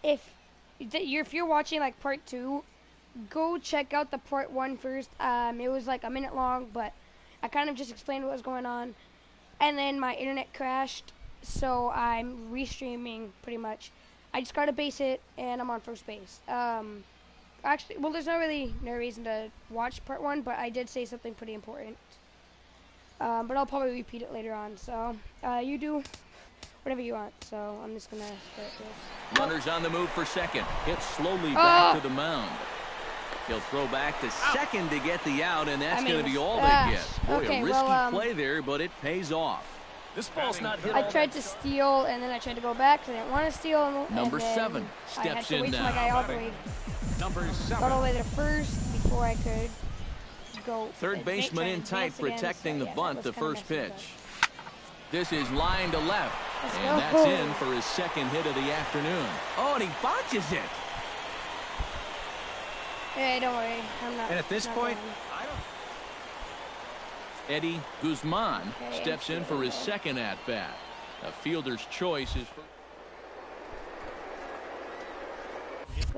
if you're watching like part 2, go check out the part 1 first. It was like a minute long, but I kind of just explained what was going on, and then my internet crashed, so I'm restreaming pretty much. I just got to base hit, and I'm on first base. Actually, well, there's no reason to watch part 1, but I did say something pretty important. But I'll probably repeat it later on. So you do whatever you want. So I'm just gonna start this. Runners on the move for second. Hits slowly back to the mound. He'll throw back to second to get the out, and that's going to be all they get. Boy, okay, a risky play there, but it pays off. This ball's not hit. I tried to steal, and then I tried to go back because I didn't want to steal. Number 7 steps in now. I had to wait till my guy all the way. Got all the way to first before I could go. Third baseman in tight, protecting the bunt, the first pitch. This is line to left, and that's in for his second hit of the afternoon. Oh, and he botches it. Hey, don't worry. I'm not. And at this point, Eddie Guzman steps in for his second at-bat. A fielder's choice is for...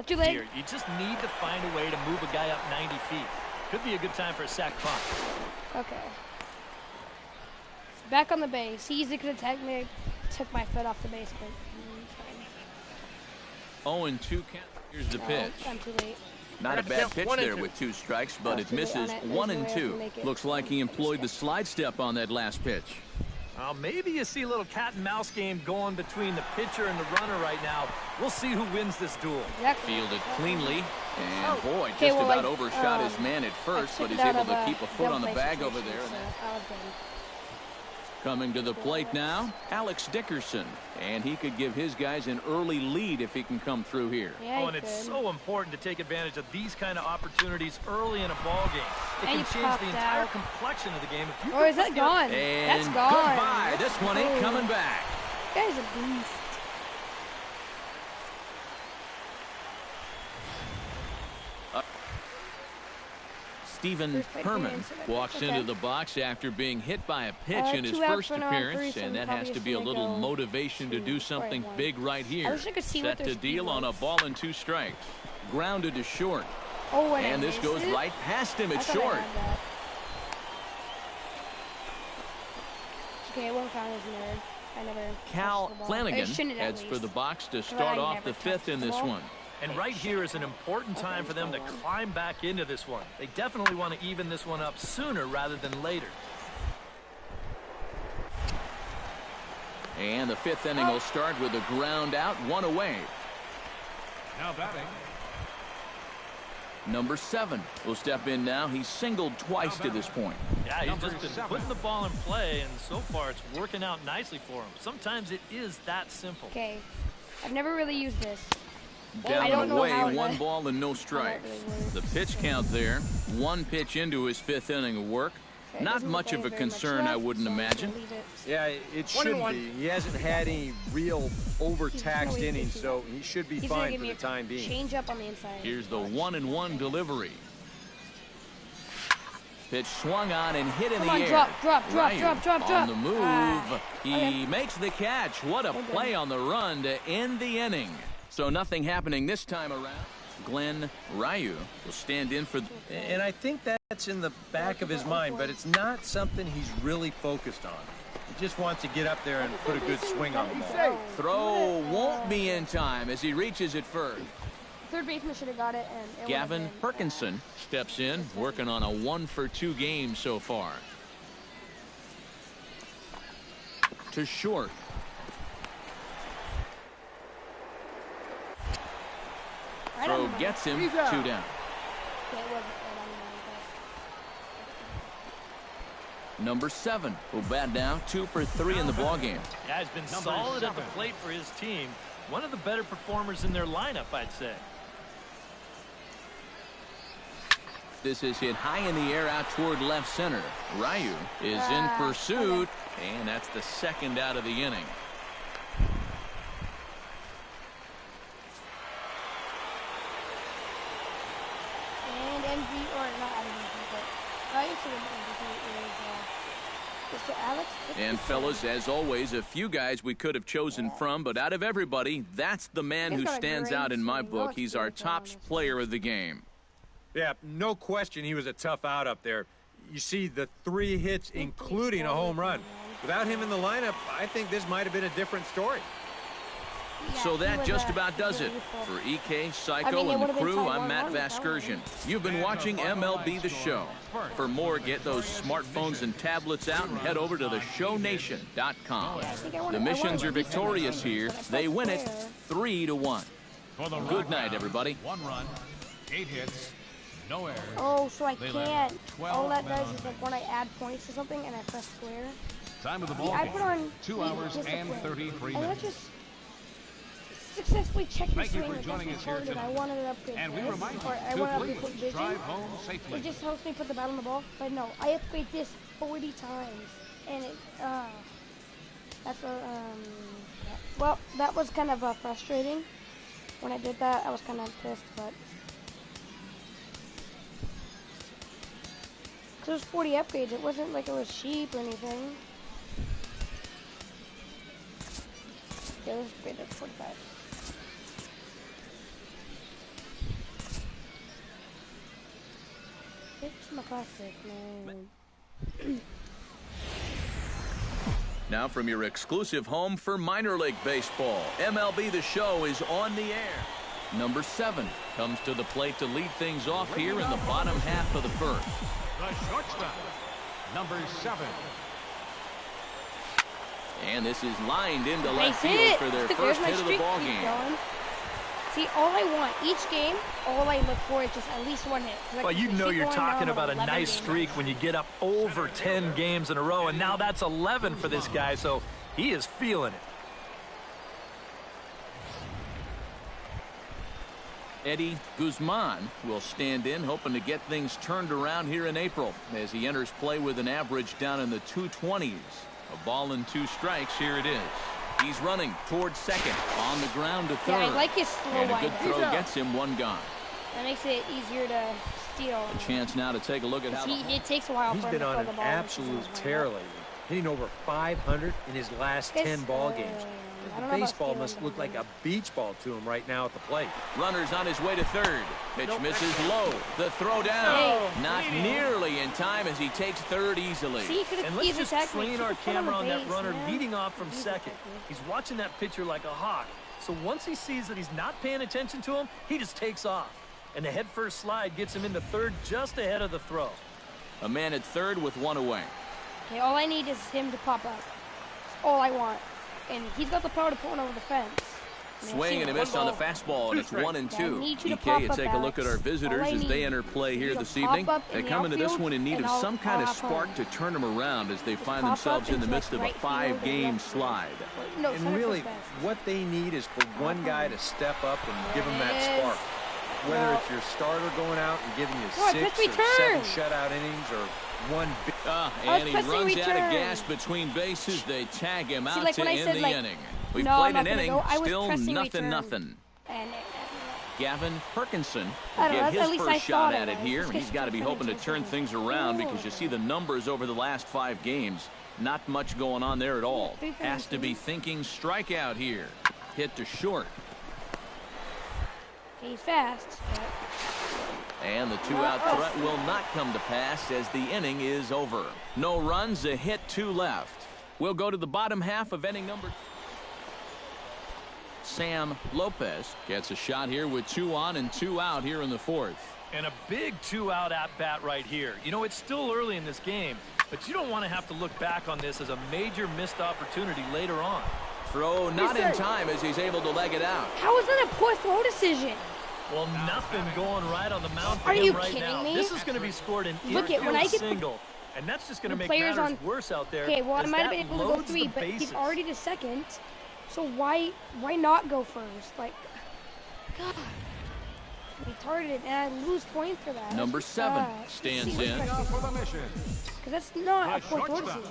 Too late. You just need to find a way to move a guy up 90 feet. Could be a good time for a sac punt. Okay. Back on the base. He easily could have technically took my foot off the base, but... 0-2 count. Here's the pitch. I'm too late. Not a bad pitch there with 2 strikes, but it misses 1-2. Looks like he employed the slide step on that last pitch. Maybe you see a little cat and mouse game going between the pitcher and the runner right now. We'll see who wins this duel. Exactly. Fielded cleanly, and boy, just about overshot his man at first, but he's able to keep a foot on the bag over there. Coming to the plate now, Alex Dickerson, and he could give his guys an early lead if he can come through here. Yeah, and it's so important to take advantage of these kind of opportunities early in a ball game. It And can change the entire complexion of the game. If you or is that gone? And that's gone. Goodbye. This one ain't coming back. That guy's a beast. Stephen Herman walks into the box after being hit by a pitch in his first appearance, and that has to be a little motivation to do something big right here. Set to deal on a ball and 2 strikes. Grounded to short. And this goes right past him at short. Okay, it won't count as nerd. I never. Cal Flanagan heads for the box to start off the 5th in this one. And right here is an important time for them to climb back into this one. They definitely want to even this one up sooner rather than later. And the 5th inning will start with a ground out, 1 away. Now batting. Number 7 will step in now. He's singled twice to this point. Yeah, he's just been putting the ball in play, and so far it's working out nicely for him. Sometimes it is that simple. Okay, I've never really used this. Down and away, 1 ball and no strikes. The pitch count there. 1 pitch into his 5th inning of work. Not much of a concern, I wouldn't imagine. Yeah, it shouldn't be. He hasn't had any real overtaxed innings, so he should be fine for the time being. Change up on the inside. Here's the 1-1 delivery. Pitch swung on and hit in the air. Drop. On the move. He makes the catch. What a play on the run to end the inning. So nothing happening this time around. Glenn Ryu will stand in for... And I think that's in the back of his mind, but it's not something he's really focused on. He just wants to get up there and put a good swing on the ball. Throw won't be in time as he reaches it first. Third baseman should have got it. And Gavin Perkinson steps in, working on a 1-for-2 game so far. To short. Throw gets him 2 down. Number 7 will bat down 2 for 3 in the ballgame. Yeah, he's been solid at the plate for his team. One of the better performers in their lineup, I'd say. This is hit high in the air out toward left center. Ryu is in pursuit, and that's the 2nd out of the inning. And fellas, as always, a few guys we could have chosen from, but out of everybody, that's the man who stands out in my book. He's our top player of the game. Yeah, no question he was a tough out up there. You see the 3 hits, including a home run. Without him in the lineup, I think this might have been a different story. So that just about does it. For EK, Psycho, and the crew, I'm Matt Vasgersian. You've been watching MLB The Show. For more, get those smartphones and tablets out and head over to theshownation.com. The Missions are victorious here. They win it 3-1. Good night, everybody. 1 run, 8 hits, no errors. Oh, so I can't. All that does is like when I add points or something and I press square. Time of the ball I put on 2 hours and 33 and minutes. that just successfully checked the Thank you swing. for joining us here tonight. I wanted to upgrade And we this, remind you or I to want to upgrade please vision. drive home safely. It just helps me put the bat on the ball. But no, I upgrade this 40 times, and it that's a well, that was kind of frustrating. When I did that, I was kind of pissed, but because it was 40 upgrades, it wasn't like it was cheap or anything. Yeah, let's upgrade it to 45. It's my classic, man. Now from your exclusive home for minor league baseball, MLB The Show is on the air. Number 7 comes to the plate to lead things off here in the bottom half of the first. The shortstop, number 7. And this is lined into left Nice field hit. for their There's first my hit of the streak ball keep game. going. See, all I want each game, all I look for is just at least 1 hit. Well, you know you're talking about a nice streak when you get up over 10 games in a row, and now that's 11 for this guy, so he is feeling it. Eddie Guzman will stand in, hoping to get things turned around here in April as he enters play with an average down in the 220s. A ball and 2 strikes. Here it is. He's running towards second, on the ground to third. Yeah, I like his slow and a wind. good throw gets him 1 gone. That makes it easier to steal. A chance now to take a look at how It takes a while He's for him been to on throw an the ball. absolute tear lately, hitting over 500 in his last 10 ball games. I don't The know about baseball stealing must look the like a beach ball to him right now at the plate. Runner's on his way to third. Pitch misses low. The throw down. Not nearly in time as he takes third easily. See, And let's just train our camera on that runner leading off from second. He's watching that pitcher like a hawk. So once he sees that he's not paying attention to him, he just takes off. And the head-first slide gets him into third just ahead of the throw. A man at third with 1 away. Okay, all I need is him to pop up. That's all I want. And he's got the power to pull it over the fence. Swing and a miss on the fastball, and it's 1-2. EK, you take a look at our visitors as they enter play here this evening. They come into this one in need of some kind of spark to turn them around as they find themselves in the midst of a 5-game slide. And really, what they need is for one guy to step up and give them that spark. Whether it's your starter going out and giving you 6 or 7 shutout innings or 1 big... And he runs out of gas between bases. They tag him out to end the inning. We've played an inning, still nothing. Gavin Perkinson will get his first shot at it here, and he's got to be hoping to turn things around because you see the numbers over the last 5 games. Not much going on there at all. Has to be thinking strikeout here. Hit to short. He's fast. And the 2-out threat will not come to pass as the inning is over. No runs, a hit, 2 left. We'll go to the bottom half of inning number. Sam Lopez gets a shot here with 2 on and 2 out here in the 4th. And a big 2-out at-bat right here. You know, it's still early in this game, but you don't want to have to look back on this as a major missed opportunity later on. Throw not in time as he's able to leg it out. How is that a poor throw decision? Well, nothing going right on the mound for Are you him right kidding now. me? This is going to be scored in Look at when I get single, and that's just going to make players matters on worse out there. Okay, well, I as might have that been able to go loads 3, the but he's bases. already to second. So why not go first? Like, God, retarded, and I lose points for that. Number 7 stands in. For the mission, Because that's not a poor throw decision.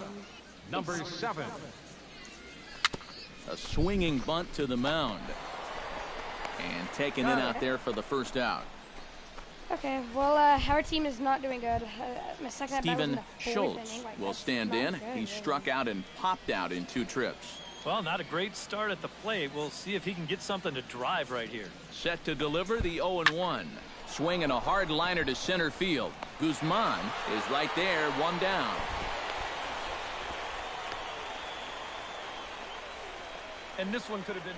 number 7. A swinging bunt to the mound. And taken in out there for the first out. Okay, well, our team is not doing good. My second Steven Schultz will stand in. He struck out and popped out in 2 trips. Well, not a great start at the plate. We'll see if he can get something to drive right here. Set to deliver the 0-1. Swinging a hard liner to center field. Guzman is right there, 1 down. And this one could have been...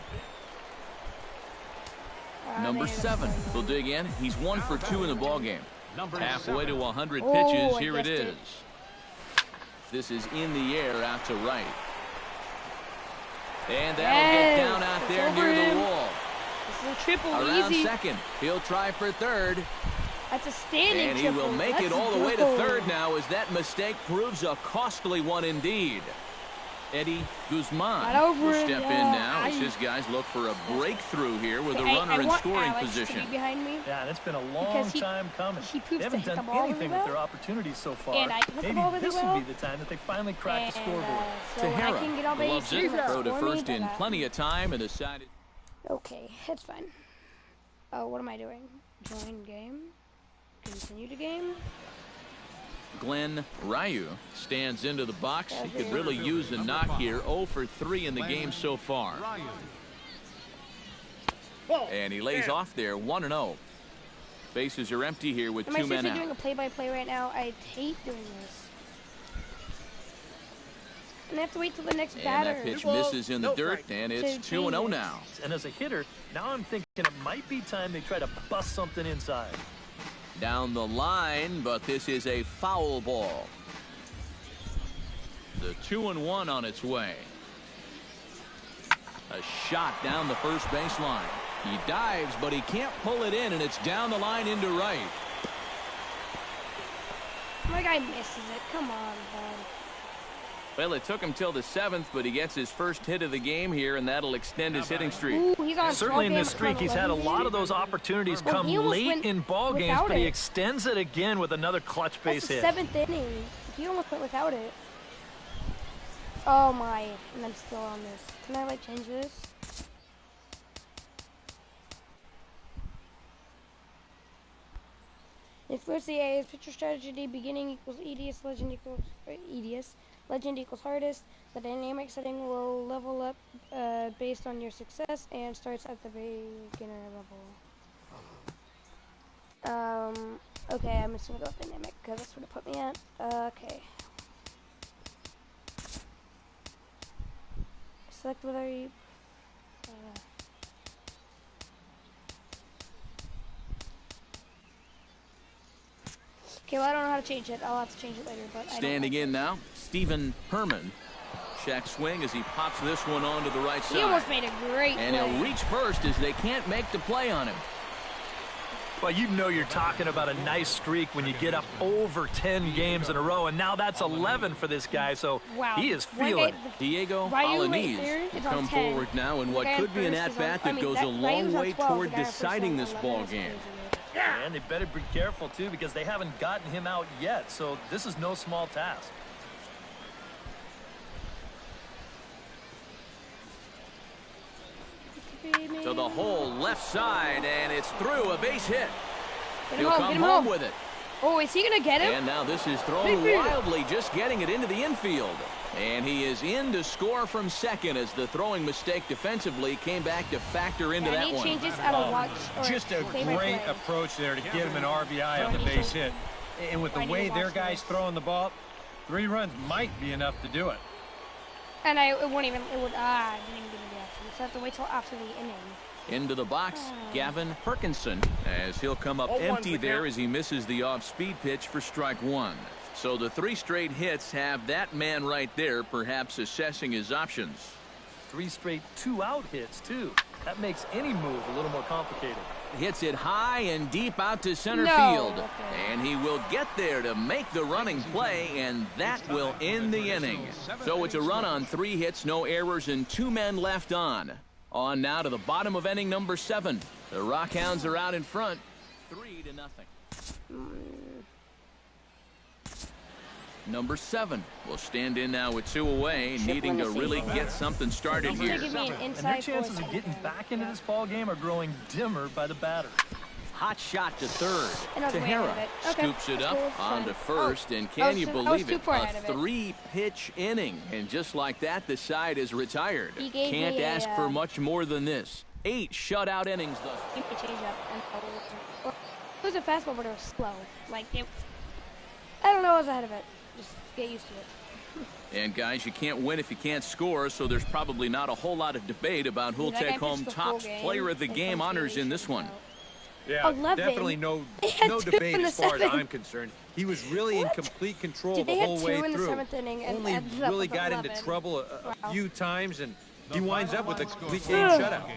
Number 7 will dig in. He's 1 for 2 in the ballgame. Halfway to 100 pitches. Here it is. This is in the air out to right. And that'll get down out there near the wall. This is a triple, around easy. second. He'll try for third. That's a standing and triple. He will make it all the way to third now as that mistake proves a costly one indeed. Eddie Guzman will step in now as his guys look for a breakthrough here with a runner in scoring position. To be behind me. Yeah, and it's been a long time coming. They haven't done anything with their opportunities so far. And maybe this will be the time that they finally crack the scoreboard. Tahara loves it, throw to first in plenty of time and decided. Okay, it's fine. Oh, what am I doing? Join game. Continue the game. Glenn Ryu stands into the box. He could really use a knock here. 0 for 3 in the game so far. And he lays off there, 1-0. Bases are empty here with 2 men out. Am I seriously doing a play-by-play right now? I hate doing this. And I have to wait till the next batter. And that pitch misses in the dirt, and it's 2-0 now. And as a hitter, now I'm thinking it might be time they try to bust something inside. Down the line, but this is a foul ball. The 2-1 on its way. A shot down the first baseline. He dives, but he can't pull it in, and it's down the line into right. My guy misses it. Come on, bud. Well, it took him till the 7th, but he gets his first hit of the game here, and that'll extend his hitting streak. Ooh, he's on certainly in this streak, he's had a lot of those opportunities come late in ball games, but he extends it again with another clutch base hit. That's the 7th inning. He almost went without it. Oh my, and I'm still on this. Can I change this? Influence the A's pitcher strategy. Beginning equals EDS. Legend equals EDS. Legend equals hardest. The dynamic setting will level up based on your success and starts at the beginner level. Okay, I'm just gonna go with dynamic because that's what it put me at. Okay. Select whether you. Okay, well, I don't know how to change it. I'll have to change it later. But standing in now, Stephen Herman. Check swing as he pops this one onto the right side. He almost made a great and play. He'll reach first as they can't make the play on him. Well, you know you're talking about a nice streak when you get up over 10 games in a row, and now that's 11 for this guy, so he is feeling it. Diego Alanis will come forward now in what could be an at-bat that goes a long way toward deciding this ball game. And they better be careful, too, because they haven't gotten him out yet, so this is no small task. To the hole left side, and it's through, a base hit. He'll come home with it. Oh, is he going to get him? And now this is thrown wildly, just getting it into the infield. And he is in to score from second as the throwing mistake defensively came back to factor into that one. Changes out of watch just a great approach there to get him an RBI on the base hit. And with the way their guys throwing the ball, 3 runs might be enough to do it. And it won't even, it would, I didn't even give me the option. So I have to wait till after the inning. Into the box, Gavin Perkinson, as he'll come up empty there as he misses the off-speed pitch for strike 1. So the 3 straight hits have that man right there, perhaps assessing his options. 3 straight 2-out hits, too. That makes any move a little more complicated. Hits it high and deep out to center field. And he will get there to make the running play, and that will end the inning. So it's a run on 3 hits, no errors, and 2 men left on. On now to the bottom of inning number 7. The Rockhounds are out in front, 3-0. Number 7 will stand in now with 2 away, needing to really get something started here. And their chances of getting back into this ball game are growing dimmer by the batter. Hot shot to third. Tahara scoops it up onto first, and can you believe it? A 3-pitch inning, and just like that, the side is retired. Can't ask for much more than this. 8 shutout innings thus. It was a fastball, but it was slow. Like I don't know what was ahead of it. Just get used to it. And guys, you can't win if you can't score, so there's probably not a whole lot of debate about who'll take home top player of the game honors in this one. Yeah, 11. Definitely no debate as far as I'm concerned. He was really in complete control the whole way through. Only really got into trouble a few times, and he winds up with a complete game shutout.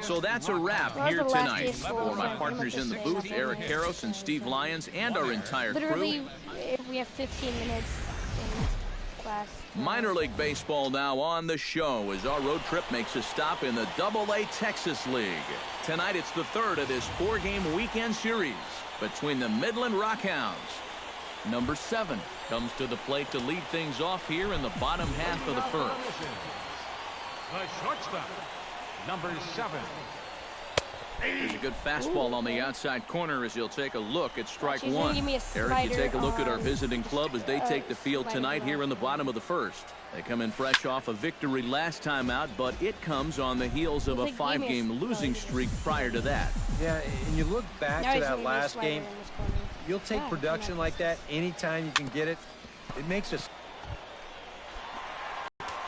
So that's a wrap here tonight. For my partners in the booth, Eric Karros and Steve Lyons, and our entire crew. We have 15 minutes in class. Minor League Baseball now on the show as our road trip makes a stop in the AA Texas League. Tonight it's the third of this 4-game weekend series between the Midland Rockhounds. Number 7 comes to the plate to lead things off here in the bottom half of the first. The shortstop, number 7. There's a good fastball on the outside corner as he'll take a look at strike one. Eric, you take a look at our visiting club as they take the field tonight here in the bottom of the first. They come in fresh off a victory last time out, but it comes on the heels of a 5-game losing streak prior to that. Yeah, and you look back to that last game, you'll take production like that anytime you can get it. It makes us.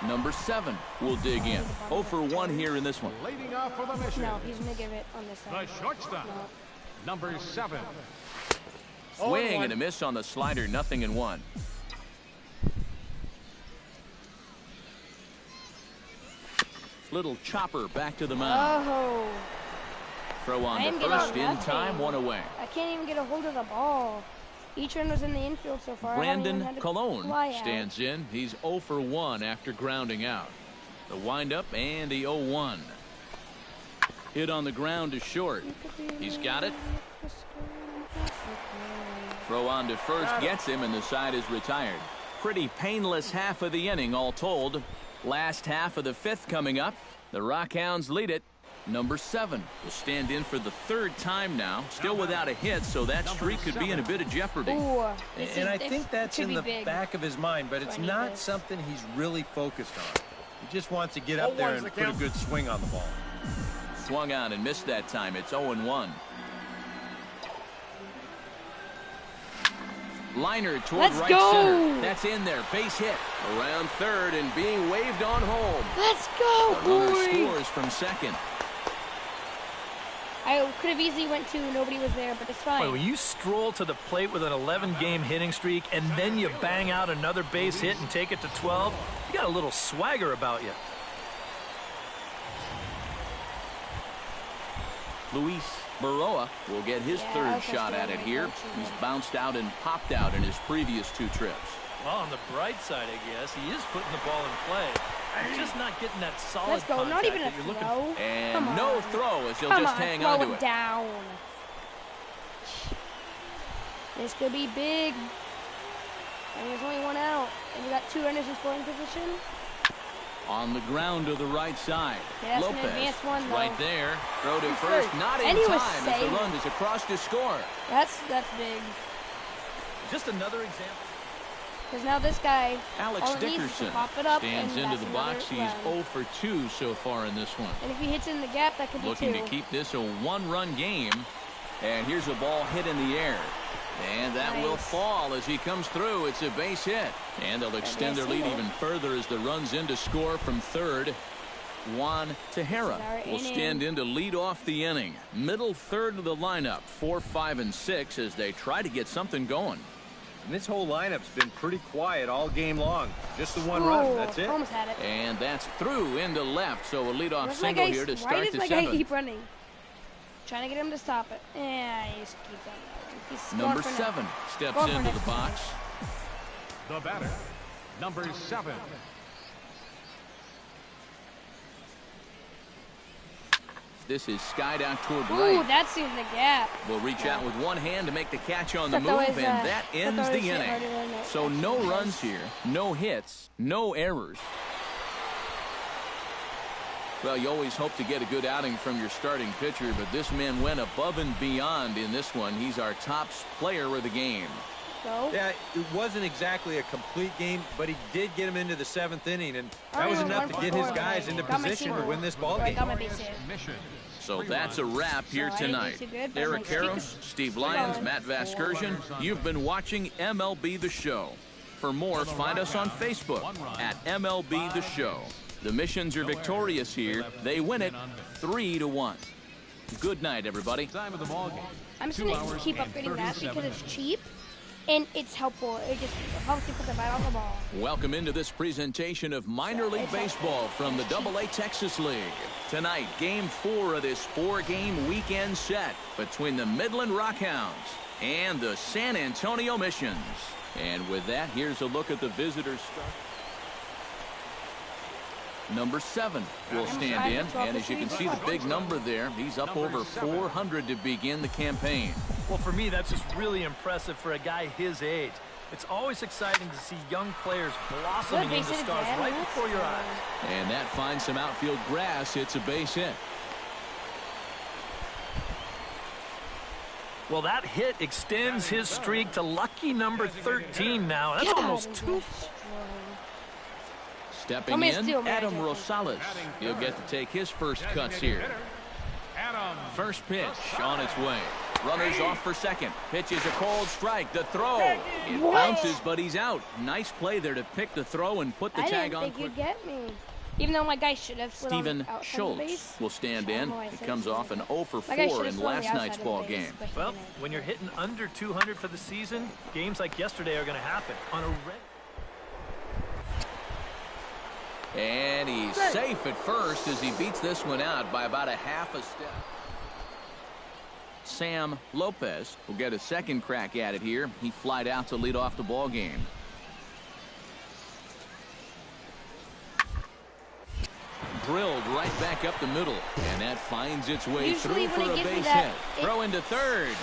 Number 7 will dig in. 0 for 1 here in this one. Leading off for the mission. No, he's going to give it on this side. The shortstop, number 7. Swing and a miss on the slider, 0-1. Little chopper back to the mound. Oh. Throw on to first in time, 1 away. I can't even get a hold of the ball. Each run was in the infield so far. Brandon Colon stands in. He's 0 for 1 after grounding out. The windup and the 0-1. Hit on the ground to short. He's got it. Throw on to first gets him, and the side is retired. Pretty painless half of the inning all told. Last half of the 5th coming up. The Rockhounds lead it. Number 7 will stand in for the 3rd time now. Still without a hit, so that streak could be in a bit of jeopardy. Ooh, and I think that's in the back of his mind, but it's not something he's really focused on. He just wants to get up there and put a good swing on the ball. Swung on and missed that time. It's 0-1. Liner toward right center. That's in there. Base hit. Around third and being waved on home. Let's go, Runner scores from second. I could have easily went to, nobody was there, but it's fine. Wait, when you stroll to the plate with an 11-game hitting streak and then you bang out another base hit and take it to 12, you got a little swagger about you. Luis Baroa will get his 3rd shot at it here. He's bounced out and popped out in his previous 2 trips. Well, on the bright side, I guess, he is putting the ball in play. He's just not getting that solid Let's go. Not even a that you're looking throw. for. And no throw as he'll just hang on to it. Down. This could be big. And there's only 1 out. And we got 2 runners in scoring position. On the ground to the right side. Yeah, Lopez one, right there. Throw to first. Not in time as the run is across to score. That's big. Just another example. Because now this guy, Alex Dickerson stands into the box. He's 0 for 2 so far in this one. And if he hits in the gap, that could be 2. Looking to keep this a 1-run game. And here's a ball hit in the air. And that will fall as he comes through. It's a base hit. And they'll extend their lead even further as the run's in to score from third. Juan Tahara will stand in to lead off the inning. Middle third of the lineup, 4, 5, and 6 as they try to get something going. And this whole lineup's been pretty quiet all game long. Just the 1 run. That's it. Almost had it. And that's through into left. So a leadoff single here to start the 7th. Why does my guy keep running? Trying to get him to stop it. Yeah, he just keeps on. Number 7 steps into the box. The batter, number 7. This is skied out toward right. right. Ooh, that's in the gap. Will reach out with 1 hand to make the catch on the move, and that ends the inning. So no runs here, no hits, no errors. Well, you always hope to get a good outing from your starting pitcher, but this man went above and beyond in this one. He's our top player of the game. So? Yeah, it wasn't exactly a complete game, but he did get him into the 7th inning, and that was enough to get his guys into position to win this ball game. So that's a wrap here tonight. Eric Karros, Steve Lyons, Matt Vasgersian, you've been watching MLB The Show. For more, find us on Facebook at MLB The Show. The Missions are victorious here. They win it 3-1. Good night, everybody. I'm just going to keep upgrading that because it's cheap. And it's helpful. It just helps you put the bat on the ball. Welcome into this presentation of minor league baseball from the AA Texas League. Tonight, Game 4 of this 4-game weekend set between the Midland Rockhounds and the San Antonio Missions. And with that, here's a look at the visitors. Number 7 will stand in, and as you can see the big number there, he's up over 400 to begin the campaign. Well, for me, that's just really impressive for a guy his age. It's always exciting to see young players blossoming into stars right before your eyes. And that finds some outfield grass. It's a base hit. Well, that hit extends his streak to lucky number 13 now. That's almost 2. Stepping in, Adam Rosales. He'll get to take his first cuts here. First pitch on its way. Runners off for second. Pitch is a cold strike. The throw. It bounces, but he's out. Nice play there to pick the throw and put the tag on. I didn't think you'd get me. Even though my guy should have slid Steven Schultz will stand in. He comes off an 0 for 4 in last night's ball game. Well, when you're hitting under 200 for the season, games like yesterday are going to happen. On a And he's safe at first as he beats this one out by about a half a step. Sam Lopez will get a second crack at it here. He flied out to lead off the ball game. Drilled right back up the middle, and that finds its way through for a base hit. Throw into third,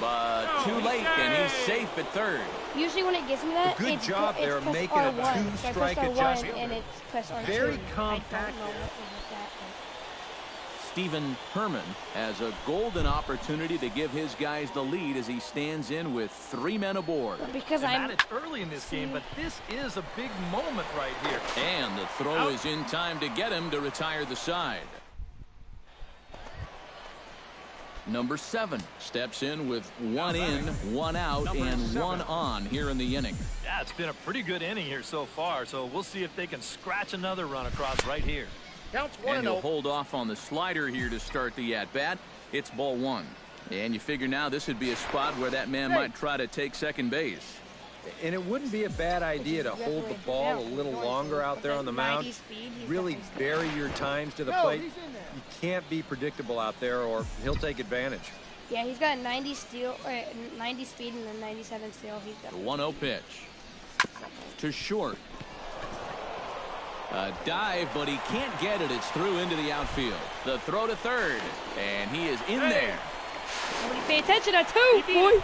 but too late, and he's safe at third. Usually when it gives me that, good job there making a 2-strike adjustment. And it's press R2. Very compact. Stephen Herman has a golden opportunity to give his guys the lead as he stands in with 3 men aboard. Because it's early in this game, but this is a big moment right here. And the throw is in time to get him to retire the side. Number 7 steps in with 1 in, 1 out, and 1 on here in the inning. Yeah, it's been a pretty good inning here so far, so we'll see if they can scratch another run across right here. And he'll hold off on the slider here to start the at-bat. It's ball 1. And you figure now this would be a spot where that man might try to take second base. And it wouldn't be a bad idea to hold the ball a little longer out there on the mound. Really vary your times to the plate. You can't be predictable out there or he'll take advantage. Yeah, he's got 90 steal, 90 speed and then 97 steal. He's got the 1-0 pitch to short. A dive, but he can't get it. It's through into the outfield. The throw to third, and he is in there. Nobody pay attention to 2, boy.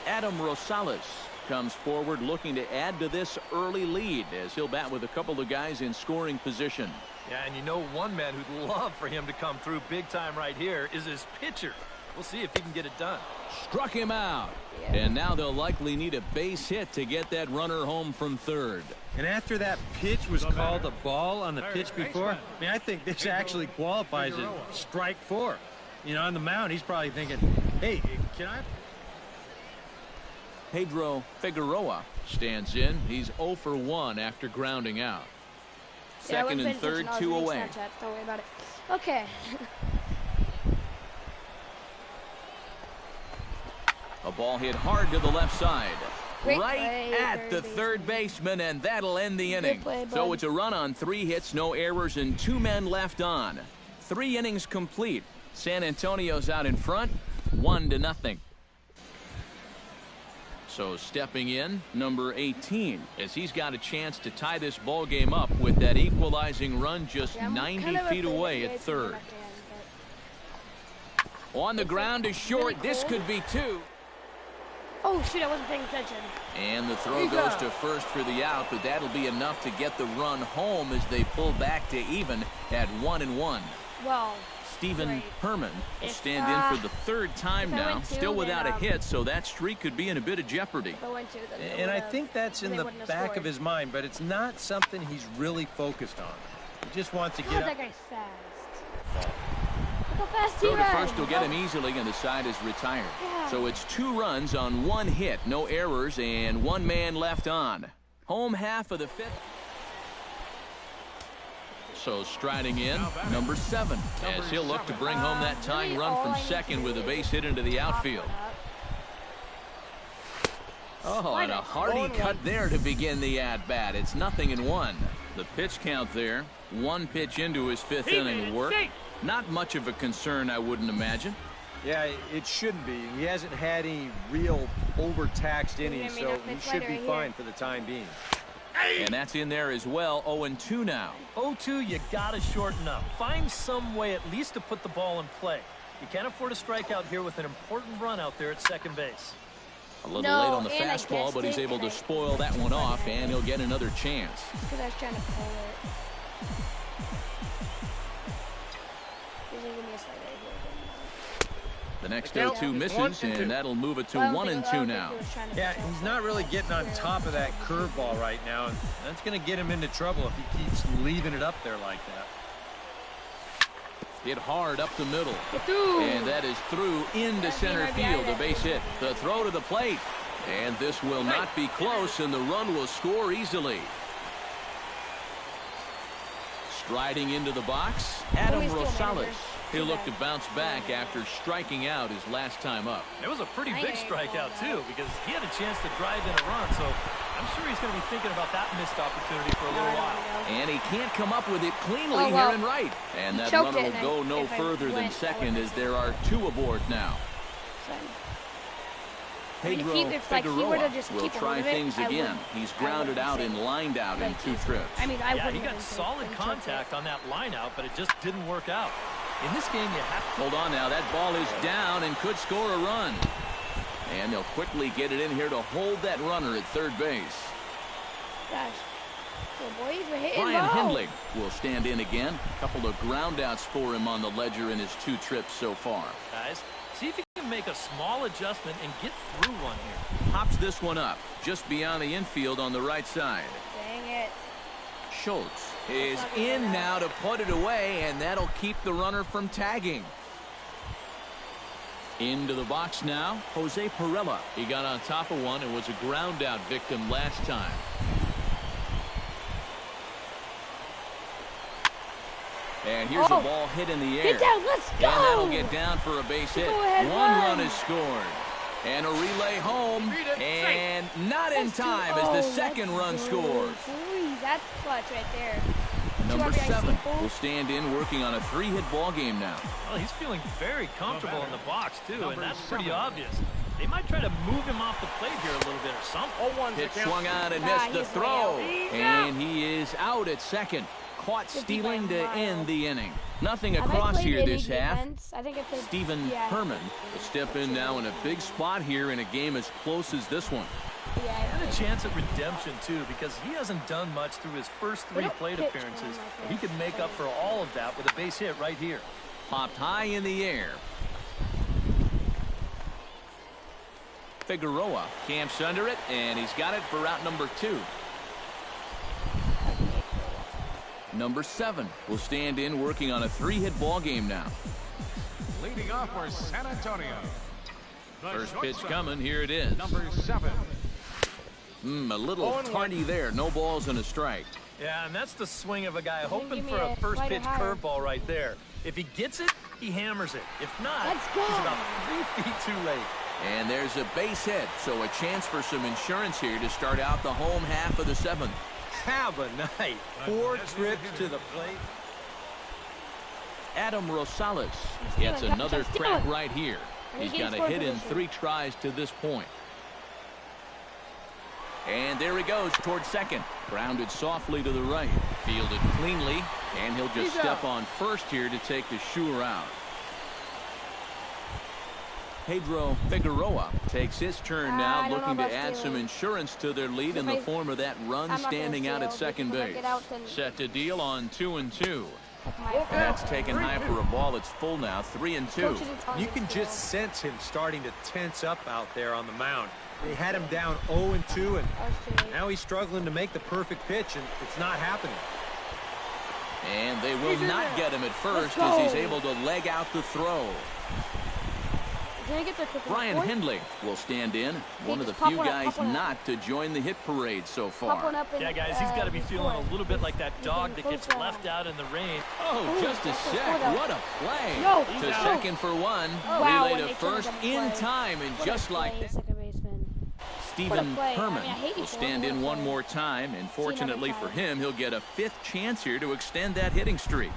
Adam Rosales comes forward looking to add to this early lead as he'll bat with a couple of guys in scoring position. Yeah, and you know one man who'd love for him to come through big time right here is his pitcher. We'll see if he can get it done. Struck him out. And now they'll likely need a base hit to get that runner home from third. And after that pitch was called a ball on the pitch before, I mean, I think this actually qualifies as strike 4. You know, on the mound, he's probably thinking, hey, can I? Pedro Figueroa stands in. He's 0 for 1 after grounding out. Second and third, 2 away. Don't worry about it. Okay. A ball hit hard to the left side. Great right play, at the third baseman, and that'll end the inning. So it's a run on 3 hits, no errors, and 2 men left on. 3 innings complete. San Antonio's out in front, 1-0. So stepping in, number 18, as he's got a chance to tie this ball game up with that equalizing run just 90 feet away at third. On the ground is short. This could be 2. Oh, shoot, I wasn't paying attention. And the throw goes to first for the out, but that'll be enough to get the run home as they pull back to even at 1-1. Well, Stephen Herman will stand in for the third time now, still without a hit, so that streak could be in a bit of jeopardy. And I think that's in the back of his mind, but it's not something he's really focused on. He just wants to get up. That guy's fast. Look how fast he Throw to runs. first will get him easily, and the side is retired. Yeah. So it's 2 runs on 1 hit, no errors, and 1 man left on. Home half of the 5th. So striding in, number 7, as he'll look to bring home that tying run from second with a base hit into the outfield. Oh, and a hearty cut there to begin the at-bat. It's 0-1. The pitch count there, 1 pitch into his 5th inning work. Not much of a concern, I wouldn't imagine. Yeah, it shouldn't be. He hasn't had any real overtaxed innings, so he should be fine for the time being. And that's in there as well. 0-2 now. 0-2, you got to shorten up. Find some way at least to put the ball in play. You can't afford a strikeout here with an important run out there at second base. A little late on the fastball, but he's able to spoil that one off, and he'll get another chance. Because I was trying to pull it. The next 0-2 misses, and that'll move it to 1-2 now. Yeah, he's not really getting on top of that curveball right now, and that's going to get him into trouble if he keeps leaving it up there like that. Hit hard up the middle, and that is through into center field, a base hit. The throw to the plate, and this will not be close, and the run will score easily. Striding into the box, Adam Rosales. He'll look to bounce back after striking out his last time up. It was a pretty big strikeout, too, because he had a chance to drive in a run, so I'm sure he's going to be thinking about that missed opportunity for a little while. And he can't come up with it cleanly here and right. And that runner will go no further than second as there are 2 aboard now. Figueroa will try things again. He's grounded out and lined out in 2 trips. Yeah, he got solid contact on that line out, but it just didn't work out. In this game, you have to... Hold on now. That ball is down and could score a run. And they'll quickly get it in here to hold that runner at third base. Gosh. Boys, we're hitting Brian Hindley will stand in again. A couple of groundouts for him on the ledger in his 2 trips so far. Guys, see if you can make a small adjustment and get through one here. Pops this one up just beyond the infield on the right side. Dang it. Schultz is in now to put it away, and that'll keep the runner from tagging. Into the box now, Jose Perella. He got on top of one and was a ground out victim last time. And here's a ball hit in the air. Get down, let's go! And that'll get down for a base hit. One run is scored. And a relay home, and not in time as the second run scores. That's clutch right there. Number 7 will stand in working on a 3-hit ball game now. Well, he's feeling very comfortable in the box, too, and that's pretty obvious. They might try to move him off the plate here a little bit or something. Hit swung out and missed the throw. And he is out at second. Caught stealing to end the inning. Nothing across here this half. Stephen Herman will step in now in a big spot here in a game as close as this one. And a chance at redemption, too, because he hasn't done much through his first 3 plate appearances. He could make up for all of that with a base hit right here. Popped high in the air. Figueroa camps under it, and he's got it for out number 2. Number 7 will stand in working on a 3-hit ball game now. Leading off for San Antonio. First pitch coming. Here it is. Number 7. A little tardy there. No balls and a strike. Yeah, and that's the swing of a guy hoping for a first pitch curveball right there. If he gets it, he hammers it. If not, he's about 3 feet too late. And there's a base hit, so a chance for some insurance here to start out the home half of the 7th. Have a night. 4 trips to the plate. Adam Rosales gets another crack right here. He's got a hit in 3 tries to this point. And there he goes towards second. Grounded softly to the right. Fielded cleanly. And he'll just step on first here to take the sure out. Pedro Figueroa takes his turn now, looking to add some insurance to their lead in the form of that run standing out at second base. Set to deal on 2-2. And that's taken high for a ball. It's full now, 3-2. You can just sense him starting to tense up out there on the mound. They had him down 0-2, and now he's struggling to make the perfect pitch, and it's not happening. And they will not get him at first as he's able to leg out the throw. Brian Hendley will stand in, one of the few guys not to join the hit parade so far. Yeah, guys, he's got to be feeling a little bit like that dog that gets left out in the rain. Oh, just a sec. What a play. To second for one. Relay to first in time, and just like that. Stephen Herman will stand in one more time, and fortunately for him, he'll get a 5th chance here to extend that hitting streak.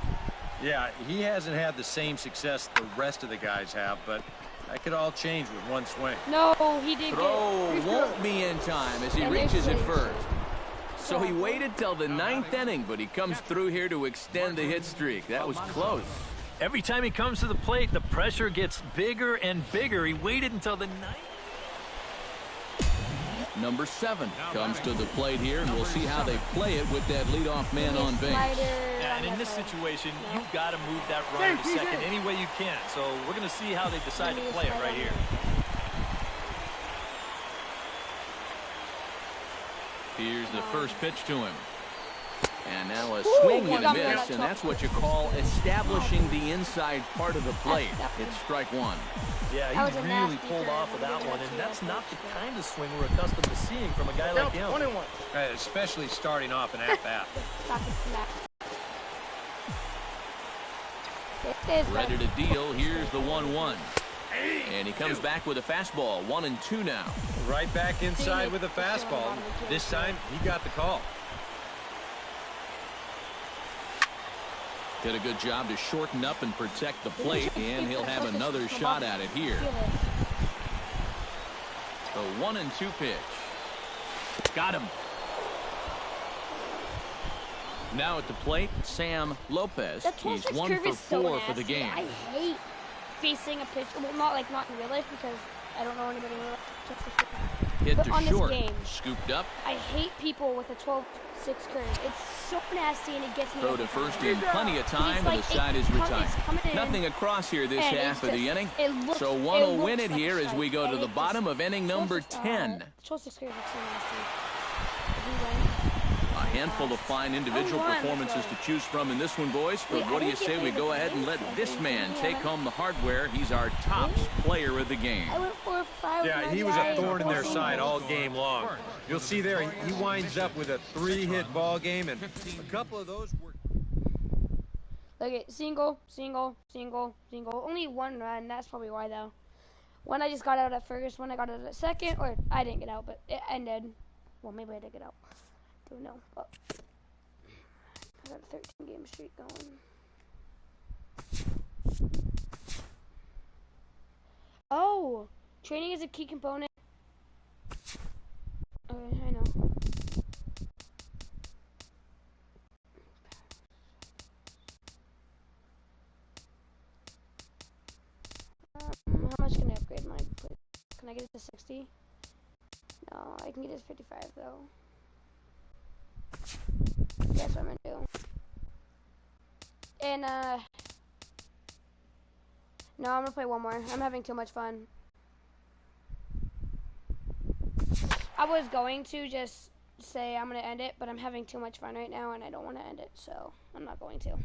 Yeah, he hasn't had the same success the rest of the guys have, but that could all change with one swing. No, he did. Throw won't be in time as he reaches it first. So he waited till the 9th inning, but he comes through here to extend the hit streak. That was close. Every time he comes to the plate, the pressure gets bigger and bigger. He waited until the 9th. Number 7 comes to the plate here, and we'll see how they play it with that leadoff man on base. Yeah, and in this situation, you've got to move that runner to second any way you can. So we're going to see how they decide to play it right here. Here's the first pitch to him. And now a swing and a miss, and that's what you call establishing the inside part of the plate. It's strike one. Yeah, he really pulled off of that one, and that's not the kind of swing we're accustomed to seeing from a guy like him. Especially starting off an at-bat. Ready to deal. Here's the 1-1. And he comes back with a fastball. 1-2 now. Right back inside with a fastball. This time, he got the call. Did a good job to shorten up and protect the plate, and he'll have another shot at it here. The 1-2 pitch. Got him. Now at the plate, Sam Lopez. He's 1 for 4 for the game. I hate facing a pitch. Well, not in real life because I don't know anybody in real life. Hit but to on short. This game, scooped up. I hate people with a 12-6 curve. It's so nasty and it gets me. Throw to first in plenty of time, and the side is retired. Nothing across here this half of the inning. So one will win it here as we go to the bottom of inning number 10. 12-6 curve is so nasty. A handful of fine individual performances to choose from in this one, boys. But what do you say we go ahead and let this man take home the hardware? He's our top player of the game. Yeah, he was a thorn in their side all game long. You'll see there, he winds up with a 3-hit ball game, and a couple of those were... Look at single. Only one run. That's probably why, though. One I just got out at first, one I got out at second, or I didn't get out, but it ended. Well, maybe I did get out. Don't know. But I got a 13-game streak going. Oh, training is a key component. Okay, I know. How much can I upgrade mine? Can I get it to 60? No, I can get it to 55 though. That's what I'm gonna do. And no, I'm gonna play one more. I'm having too much fun. I was going to just say I'm gonna end it, but I'm having too much fun right now and I don't want to end it, so I'm not going to.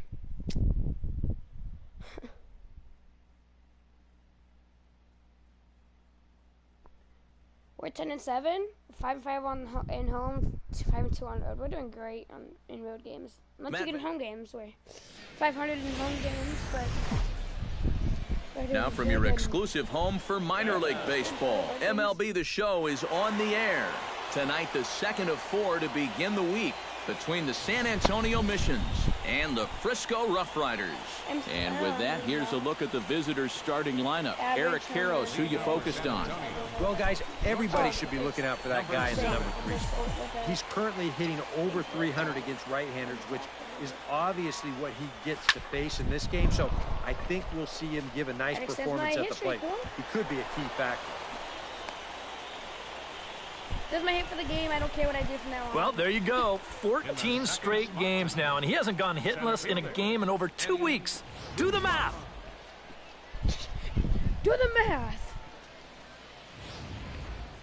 We're 10-7, 5-5 in home, 5-2 on road. We're doing great in road games. Once you get in home games, we're 500 in home games, but now from your exclusive home for minor league baseball, MLB The Show is on the air. Tonight, the second of 4 to begin the week between the San Antonio Missions and the Frisco Rough Riders. And with that, here's a look at the visitors' starting lineup. Eric Karros, who you focused on? Well, guys, everybody should be looking out for that guy in the number 3 spot. He's currently hitting over 300 against right-handers, which is obviously what he gets to face in this game. So I think we'll see him give a nice performance at the plate. He could be a key factor. This is my hit for the game. I don't care what I do from now on. Well, there you go. 14 straight games now, and he hasn't gone hitless in a game in over 2 weeks. Do the math. Do the math.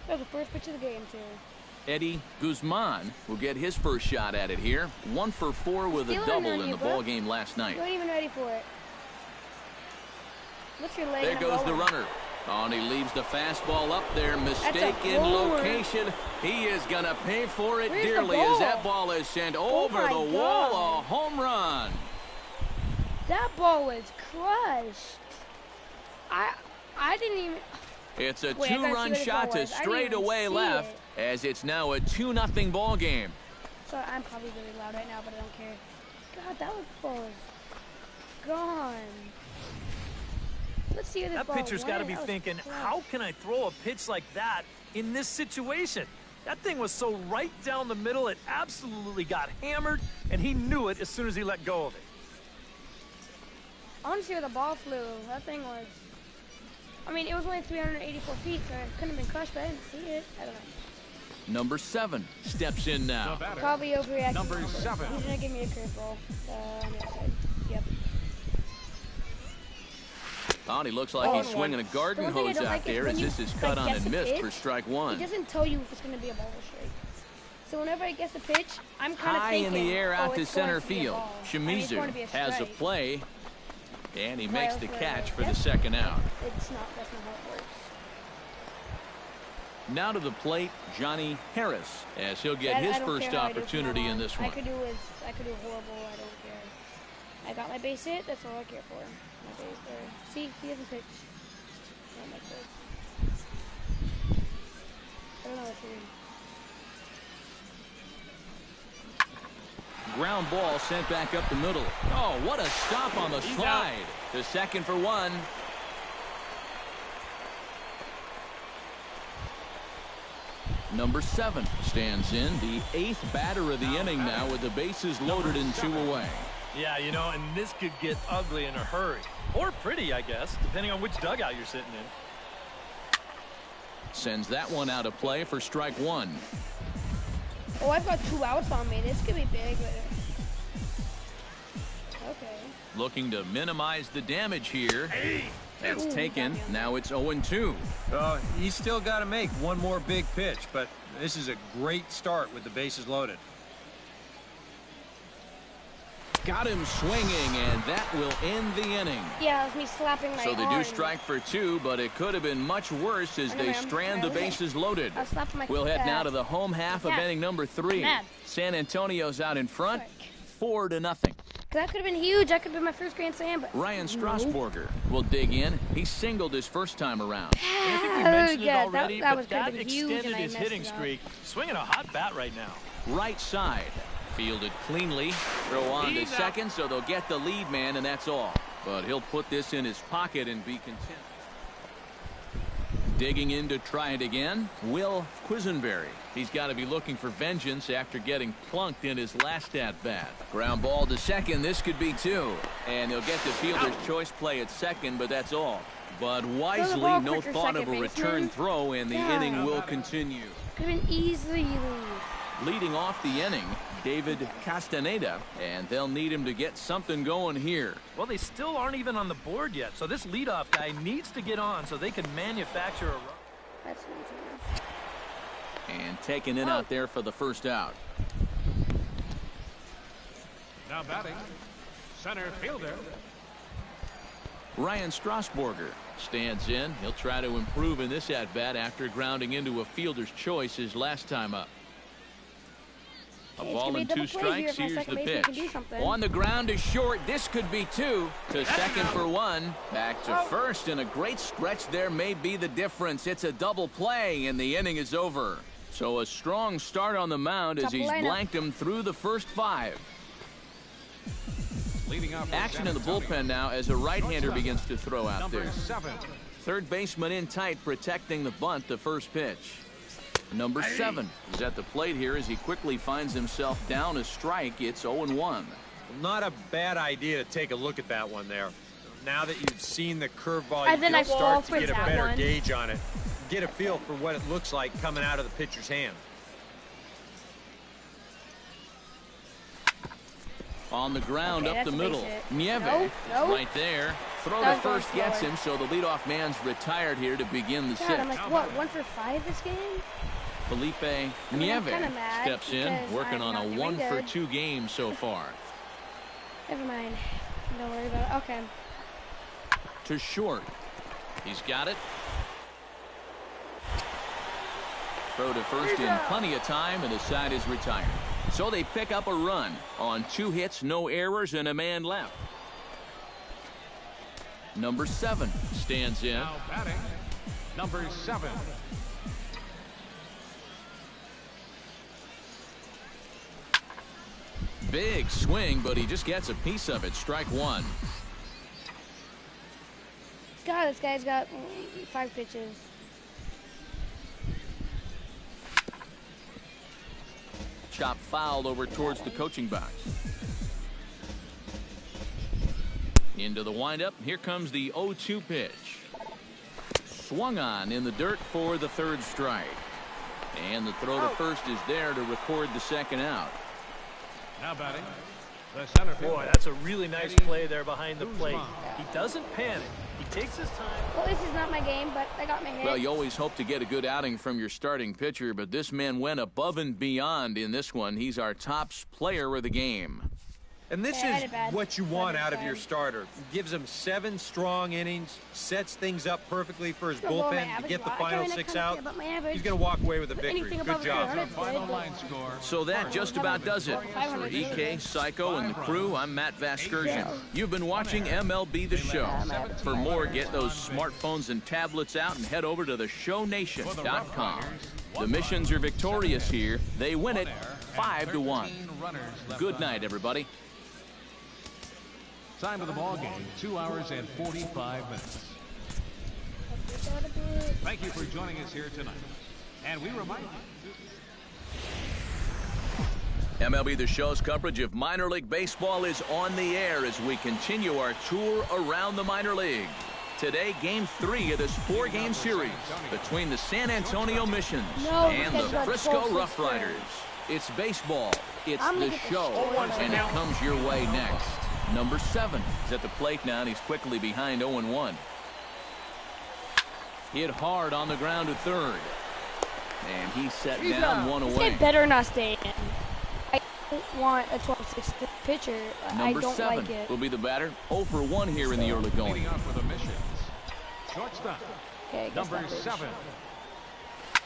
That was the first pitch of the game, too. Eddie Guzman will get his first shot at it here. 1 for 4 with a double in the ball game last night. You weren't even ready for it. What's your leg? There goes the runner. Oh, and he leaves the fastball up there. Mistake in location. He is going to pay for it dearly as that ball is sent over the wall. A home run. That ball was crushed. I didn't even... It's a 2-run shot to straightaway left as it's now a 2-0 ball game. Sorry, I'm probably really loud right now, but I don't care. God, that ball was gone. Let's see that pitcher's got to be thinking, how can I throw a pitch like that in this situation? That thing was so right down the middle, it absolutely got hammered, and he knew it as soon as he let go of it. I want to see where the ball flew. That thing was... I mean, it was only 384 feet, so it couldn't have been crushed, but I didn't see it. I don't know. Number 7 steps in now. Probably overreacting. Number 7. He's going to give me a curveball on the outside. Yep. Oh, and he looks like he's swinging a garden hose out there as this is cut on and missed for strike 1. He doesn't tell you if it's going to be a ball or strike. So whenever I guess the pitch, I'm kind of thinking, high in the air out to center field. Shimizu has a play, and he makes the catch for the second out. That's not how it works. Now to the plate, Johnny Harris, as he'll get his first opportunity in this one. I could do horrible. I don't care. I got my base hit. That's all I care for. My base there. See, he doesn't pitch. I don't like this. I don't know what to do. Ground ball sent back up the middle. Oh, what a stop on the slide. To second for 1. Number 7 stands in, the 8th batter of the inning now with the bases loaded and 2 away. Yeah, you know, and this could get ugly in a hurry. Or pretty, I guess, depending on which dugout you're sitting in. Sends that one out of play for strike 1. Oh, I've got 2 outs on me. This could be big, but... Okay. Looking to minimize the damage here. That's taken. Now it's 0-2. He's still got to make one more big pitch, but this is a great start with the bases loaded. Got him swinging, and that will end the inning. Yeah, it was me slapping my arm. So they do strike for 2, but it could have been much worse as they strand the bases loaded. We'll head now to the home half of inning number 3. San Antonio's out in front, 4-0. That could have been huge. That could have been my first grand slam. But Ryan Strasburger will dig in. He singled his first time around. I think we mentioned it already, but that extended his hitting streak. Swinging a hot bat right now. Right side. Fielded cleanly. Throw on to second, so they'll get the lead man, and that's all. But he'll put this in his pocket and be content. Digging in to try it again, Will Quisenberry. He's got to be looking for vengeance after getting plunked in his last at-bat. Ground ball to second. This could be 2. And they'll get the fielder's choice play at second, but that's all. But wisely, no thought of a return throw, and the inning will continue. Could have been easily leading off the inning, David Castaneda, and they'll need him to get something going here. Well, they still aren't even on the board yet, so this leadoff guy needs to get on so they can manufacture a run. That's easy. And taken in out there for the first out. Now batting, center fielder Ryan Strasburger stands in. He'll try to improve in this at-bat after grounding into a fielder's choice his last time up. A ball and 2 strikes. Here's the pitch. On the ground is short. This could be 2. To second for 1. Back to first, and a great stretch there may be the difference. It's a double play, and the inning is over. So a strong start on the mound as he's blanked him through the first 5. Action in the bullpen now as a right-hander begins to throw out there. Third baseman in tight, protecting the bunt, the first pitch. Number 7 is at the plate here as he quickly finds himself down a strike. It's 0-1. Not a bad idea to take a look at that one there. Now that you've seen the curveball, you can start to get a better gauge on it. Get a feel for what it looks like coming out of the pitcher's hand. On the ground, up the middle. Nieve right there. Throw to first gets him, so the leadoff man's retired here to begin the sixth. I'm like, what, 1 for 5 this game? Felipe Nieve steps in, working on a 1 for 2 game so far. Never mind. Don't worry about it. Okay. To short. He's got it. Throw to first in plenty of time, and the side is retired. So they pick up a run on 2 hits, no errors, and a man left. Number 7 stands in. Now batting, number 7. Big swing, but he just gets a piece of it. Strike 1. God, this guy's got 5 pitches. Chop fouled over towards the coaching box. Into the windup. Here comes the 0-2 pitch. Swung on in the dirt for the third strike. And the throw to first is there to record the second out. Now batting, the center fielder. Boy, that's a really nice play there behind the plate. He doesn't panic. He takes his time. Well, this is not my game, but I got my hit. Well, you always hope to get a good outing from your starting pitcher, but this man went above and beyond in this one. He's our top player of the game. And this is what you want out of your starter. Gives him 7 strong innings, sets things up perfectly for his bullpen to get the final 6 out. He's going to walk away with a victory. Good job. So that just about does it. For EK, Psycho, and the crew, I'm Matt Vasgersian. You've been watching MLB The Show. For more, get those smartphones and tablets out and head over to theshownation.com. The Missions are victorious here. They win it 5-1. Good night, everybody. Time of the ball game, 2 hours and 45 minutes. Thank you for joining us here tonight. And we remind you. MLB The Show's coverage of minor league baseball is on the air as we continue our tour around the minor league. Today, Game 3 of this 4-game series between the San Antonio Missions and the Frisco Rough Riders. It's baseball, it's the show, and it comes your way next. Number 7 is at the plate now, and he's quickly behind 0-1. Hit hard on the ground to third. And he's set down 1 away. This guy better not stay in. I don't want a 12-6 pitcher. I don't like it. Will be the batter. 0 for 1 here in the early going. Leading off for the Missions. Shortstop. Okay, number 7.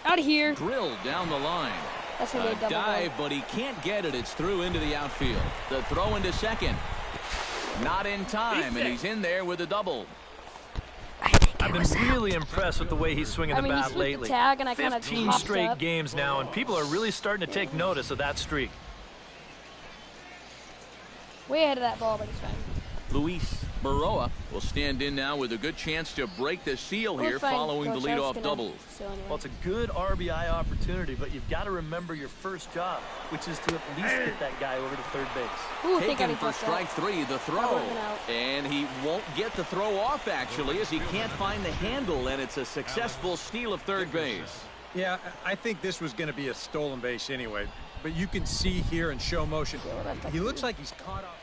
Out of here. Drilled down the line. That's a dive, but he can't get it. It's through into the outfield. The throw into second. Not in time, and he's in there with a double. I've been really impressed with the way he's swinging the bat lately. 15 straight games now, and people are really starting to take notice of that streak. Way ahead of that ball, but it's fine. Luis Baroa will stand in now with a good chance to break the seal here following the leadoff double. Well, it's a good RBI opportunity, but you've got to remember your first job, which is to at least get that guy over to third base. Taken for strike 3, the throw. And he won't get the throw off, actually, as he can't find the handle, and it's a successful steal of third base. Yeah, I think this was going to be a stolen base anyway, but you can see here in show motion, he looks like he's caught up.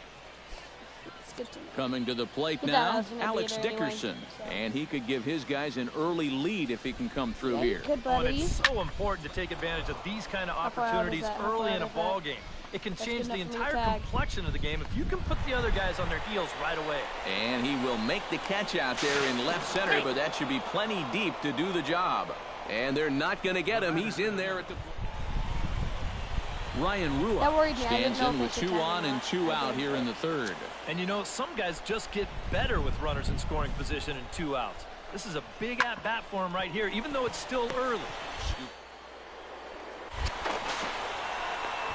Coming to the plate now, Alex Dickerson. And he could give his guys an early lead if he can come through here. And it's so important to take advantage of these kind of opportunities early in a ball game. It can change the entire complexion of the game if you can put the other guys on their heels right away. And he will make the catch out there in left center, but that should be plenty deep to do the job. And they're not going to get him. He's in there at the... Ryan Rua stands in with 2 on and 2 out here in the third. And you know, some guys just get better with runners in scoring position and 2 outs. This is a big at-bat for him right here, even though it's still early.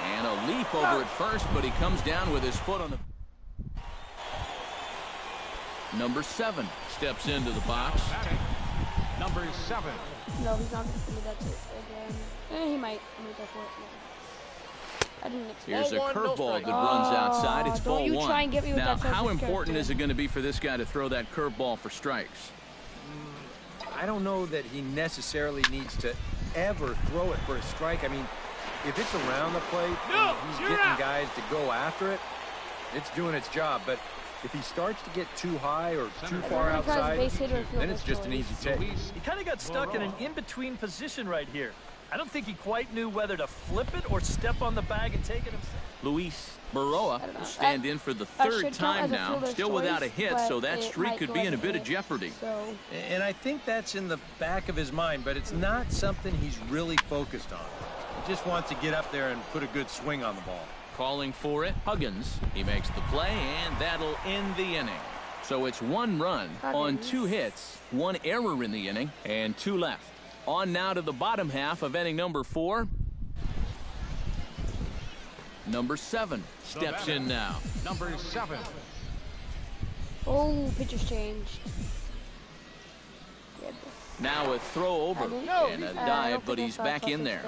And a leap over at first, but he comes down with his foot on the... Number 7 steps into the box. Number 7. No, he's not going to give me that again. He might. I'm going to go for it. Yeah. I didn't expect. Here's a curveball that runs outside. It's ball 1. Try and get me with now, that how important is it going to be for this guy to throw that curveball for strikes? I don't know that he necessarily needs to ever throw it for a strike. I mean, if it's around the plate, he's getting guys to go after it, it's doing its job. But if he starts to get too high or too far outside, then it's just an easy take. He kind of got stuck in an in-between position right here. I don't think he quite knew whether to flip it or step on the bag and take it himself. Luis Baroa will stand in for the 3rd time now, still without a hit, so that streak could be in a bit of jeopardy. And I think that's in the back of his mind, but it's not something he's really focused on. He just wants to get up there and put a good swing on the ball. Calling for it, Huggins. He makes the play, and that'll end the inning. So it's 1 run on 2 hits, 1 error in the inning, and 2 left. On now to the bottom half of inning number 4. Number 7 steps in now. Number 7. Oh, pitcher's changed. Now a throw over and a dive, but he's back in there.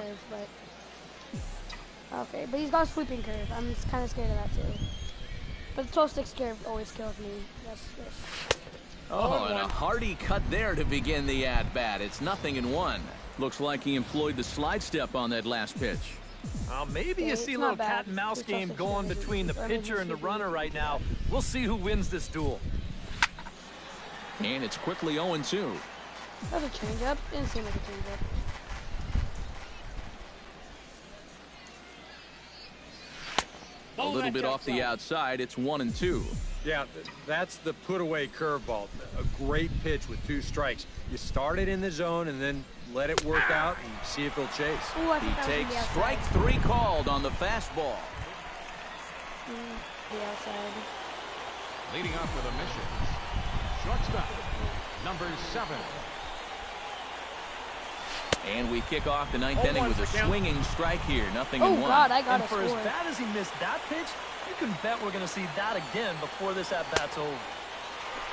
Okay, but he's got a sweeping curve. I'm kind of scared of that too. But the 12-stick curve always kills me. Oh, and a hearty cut there to begin the at-bat. It's 0-1. Looks like he employed the slide step on that last pitch. Maybe you see a little cat and mouse game going between the pitcher and the runner right now. We'll see who wins this duel. And it's quickly 0-2. That's a changeup. Didn't seem like a changeup. A little bit off the outside. It's 1-2. Yeah, that's the put-away curveball. A great pitch with 2 strikes. You start it in the zone and then let it work out and see if he'll chase. Ooh, he takes strike 3 called on the fastball. The outside. Leading off with a mission. Shortstop, number 7. And we kick off the 9th inning with a swinging strike here. 0-1. Oh, God, I got and for score. As bad as he missed that pitch, you can bet we're going to see that again before this at-bat's over.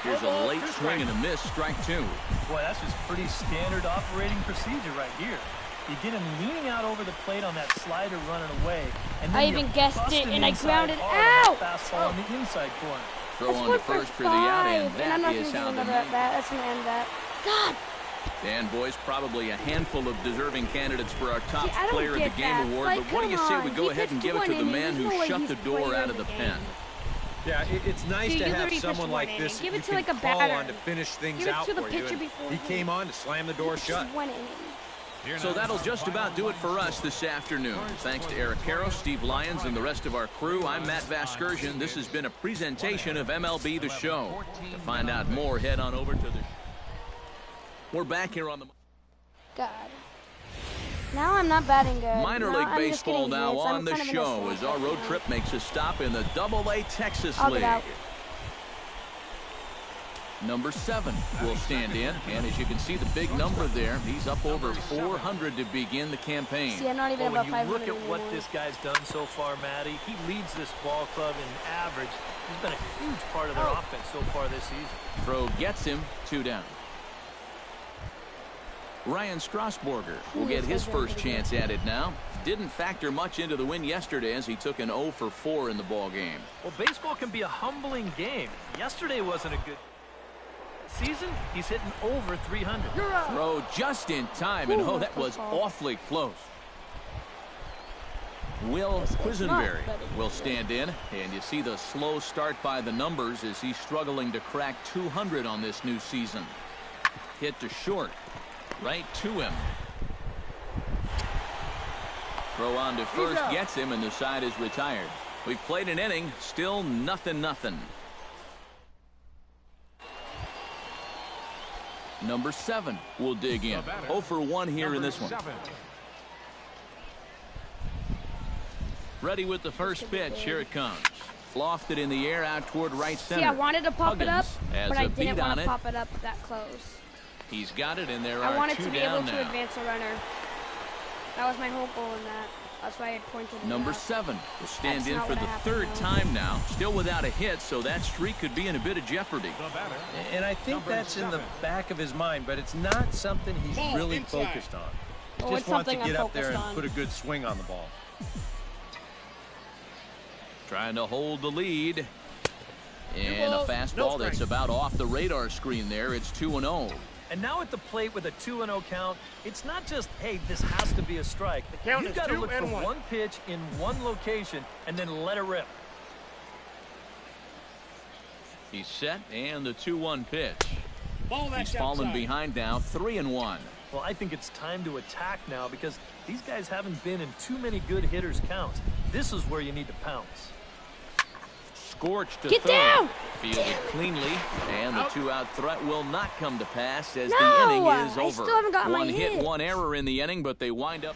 Here's a late swing and a miss, strike 2. Boy, that's just pretty standard operating procedure right here. You get him leaning out over the plate on that slider running away, and then I even guessed it, and I grounded out. Fastball on the inside corner. Throw on to first for the out, and that is how the That's going to end that. God. And boys, probably a handful of deserving candidates for our top player of the game that. award. Like, but what do you say we go ahead and give it to the man who shut the door out of the pen? Yeah, it's nice to have someone like this give you it to can like a call batter. on to finish things give it out to the for you. pitcher before He came on to slam the door shut. So that'll just about do it for us this afternoon. Thanks to Eric Caro, Steve Lyons, and the rest of our crew. I'm Matt Vasgersian. This has been a presentation of MLB The Show. To find out more, head on over to the... We're back here on the... God. Now I'm not batting good. Minor league baseball now on the show as our road trip makes a stop in the Double-A Texas League. Number 7 will stand in, and as you can see the big number there, he's up over 400 to begin the campaign. See, I'm not even when you look at what this guy's done so far, Matty, he leads this ball club in average. He's been a huge part of their offense so far this season. Throw gets him, 2 down. Ryan Strasburger will get his first chance at it now. Didn't factor much into the win yesterday as he took an 0 for 4 in the ball game. Well, baseball can be a humbling game. Yesterday wasn't a good season. He's hitting over 300. Throw just in time, and that was awfully close. Will Quisenberry will stand in, and you see the slow start by the numbers as he's struggling to crack 200 on this new season. Hit to short. Right to him. Throw on to first, gets him, and the side is retired. We've played an inning, still 0-0. Number 7 will dig in. 0 for 1 here in this one. Ready with the first pitch. Here it comes. Lofted in the air out toward right center. See, I wanted to pop it up, but I didn't want to pop it up that close. He's got it, and there are 2 down now. I wanted to be able to advance a runner. That was my whole goal in that. That's why I pointed. Number 7 will stand in for the 3rd time now. Still without a hit, so that streak could be in a bit of jeopardy. And I think that's in the back of his mind, but it's not something he's really focused on. He just wants to get up there and put a good swing on the ball. Trying to hold the lead. And a fastball that's about off the radar screen there. It's 2-0. And now at the plate with a 2-0 count, it's not just, hey, this has to be a strike. You've got to look for one pitch in one location and then let it rip. He's set, and the 2-1 pitch. He's fallen behind now, 3-1. Well, I think it's time to attack now because these guys haven't been in too many good hitters' counts. This is where you need to pounce. Scorched to Get third. down! Fielded cleanly, and the 2-out threat will not come to pass as the inning is over. I still haven't gotten One my hit, hit. one error in the inning, but they wind up.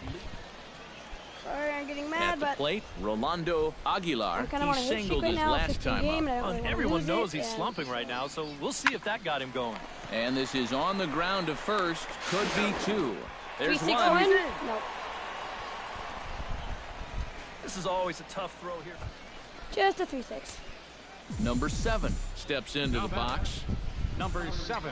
Sorry, I'm getting At mad, the but plate, Rolando Aguilar. He singled his last time up. Everyone knows he's slumping right now, so we'll see if that got him going. And this is on the ground to first. Could be 2. There's 1. Nope. This is always a tough throw here. Just a 3-6. Number 7 steps into the box. Number 7.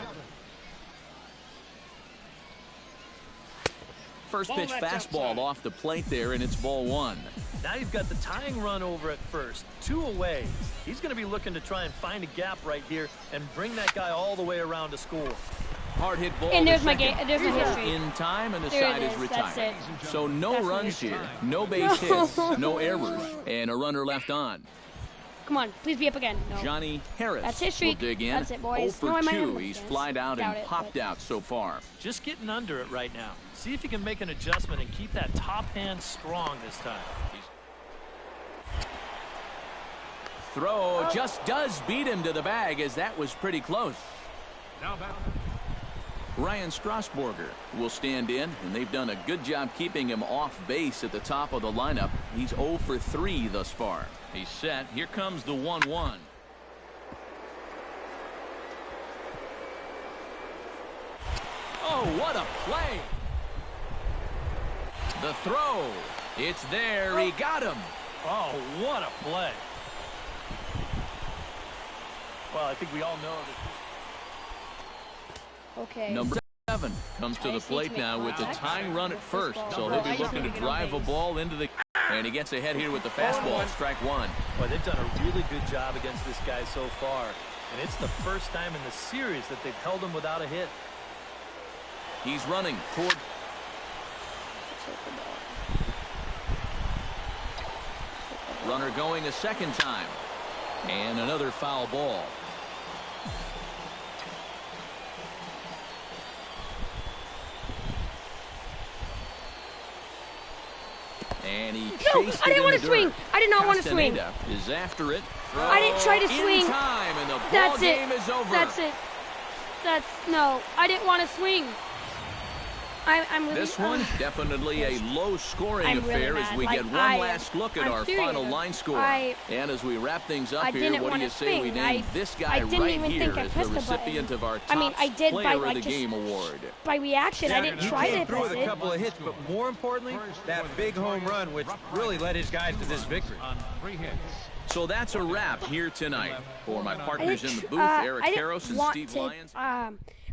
First pitch fastball off the plate there, and it's ball 1. Now you've got the tying run over at first. 2 away. He's going to be looking to try and find a gap right here and bring that guy all the way around to score. Hard hit ball. And there's my game. There's my history. In time, and the There side it is is. retired. That's it. So no That's runs my here, no base hits, no errors, and a runner left on. Come on, please be up again. No. Johnny Harris That's his will streak. dig in. That's it, boys. 0 No, I for might 2. have He's missed. flied out and Doubt it, popped but- out so far. Just getting under it right now. See if he can make an adjustment and keep that top hand strong this time. Throw just does beat him to the bag, as that was pretty close. Now back. Ryan Strasburger will stand in, and they've done a good job keeping him off base at the top of the lineup. He's 0 for 3 thus far. He's set. Here comes the 1-1. Oh, what a play. The throw. It's there. He got him. Oh, what a play. Well, I think we all know that. Okay. Number 7 comes to the plate now with the tying run at first. So he'll be looking to drive a ball into the... And he gets ahead here with the fastball. Strike 1. Well, they've done a really good job against this guy so far. And it's the first time in the series that they've held him without a hit. He's running toward... Runner going a second time. And another foul ball. And he chased I didn't want to swing. I did not want to swing. Is after it. I didn't try to swing. In time, and the That's ball game it. is over. That's it. No, I didn't want to swing. I'm really, this one definitely a low-scoring I'm really affair mad. as we Like, get one last look at I'm our serious. final line score. And as we wrap things up here, didn't what do you wanna say we swing. name this guy didn't right even here think I as the pressed the recipient button. of our I mean, top I did by, player like, of the just game award? by reaction. I didn't try to He came press through with a it. couple of hits, but more importantly, that big home run, which really led his guys to this victory. On 3 hits. So that's a wrap here tonight. For my partners in the booth, Eric Karros and Steve Lyons.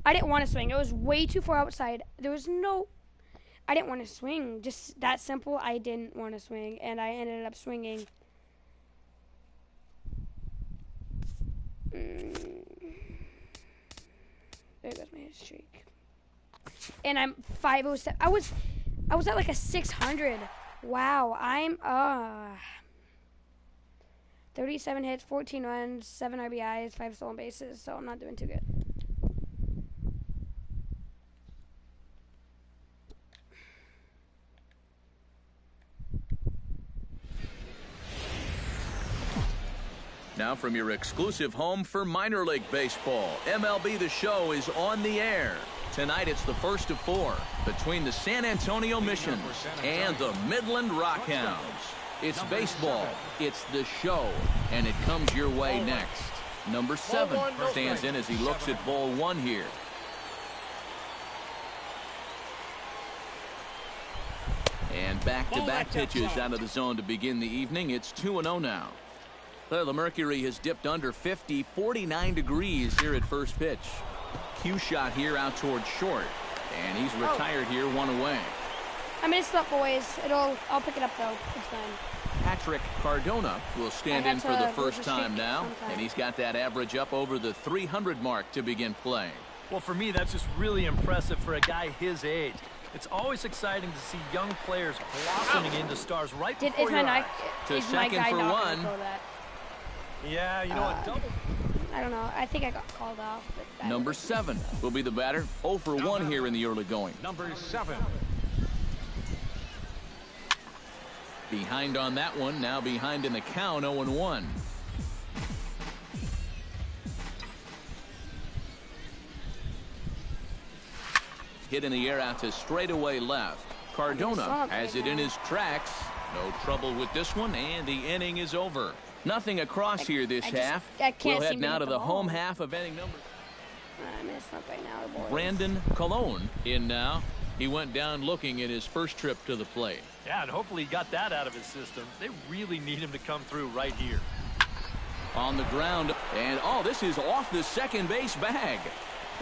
I didn't want to swing. It was way too far outside. There was no... I didn't want to swing. Just that simple. I didn't want to swing, and I ended up swinging. There goes my streak. And I'm 507. I was at like a 600. Wow. I'm 37 hits, 14 runs, 7 RBIs, 5 stolen bases. So I'm not doing too good. Now from your exclusive home for minor league baseball, MLB The Show is on the air. Tonight it's the first of 4 between the San Antonio Missions and the Midland Rockhounds. It's baseball, it's The Show, and it comes your way next. Number 7 stands in as he looks at ball 1 here. And back-to-back pitches out of the zone to begin the evening. It's 2-0 now. The mercury has dipped under 50, 49 degrees here at first pitch. Cue shot here out towards short, and he's retired here, one away. I mean, it's not boys. I'll pick it up though. It's fine. Patrick Cardona will stand in for the first time now, and he's got that average up over the 300 mark to begin play. Well, for me, that's just really impressive for a guy his age. It's always exciting to see young players blossoming into stars right before your eyes. To second for one. Yeah, you know what? Double. I don't know. I think I got called off. Number 7 will be the batter. 0 for 1 here in the early going. Number 7. Behind on that one. Now behind in the count. 0-1. Hit in the air out to straightaway left. Cardona has it in his tracks. No trouble with this one, and the inning is over. Nothing across here this half. We'll head now to the home half of inning number. I missed up right now, boys. Brandon Colon in now. He went down looking at his first trip to the plate. Yeah, and hopefully he got that out of his system. They really need him to come through right here. On the ground, and this is off the second base bag.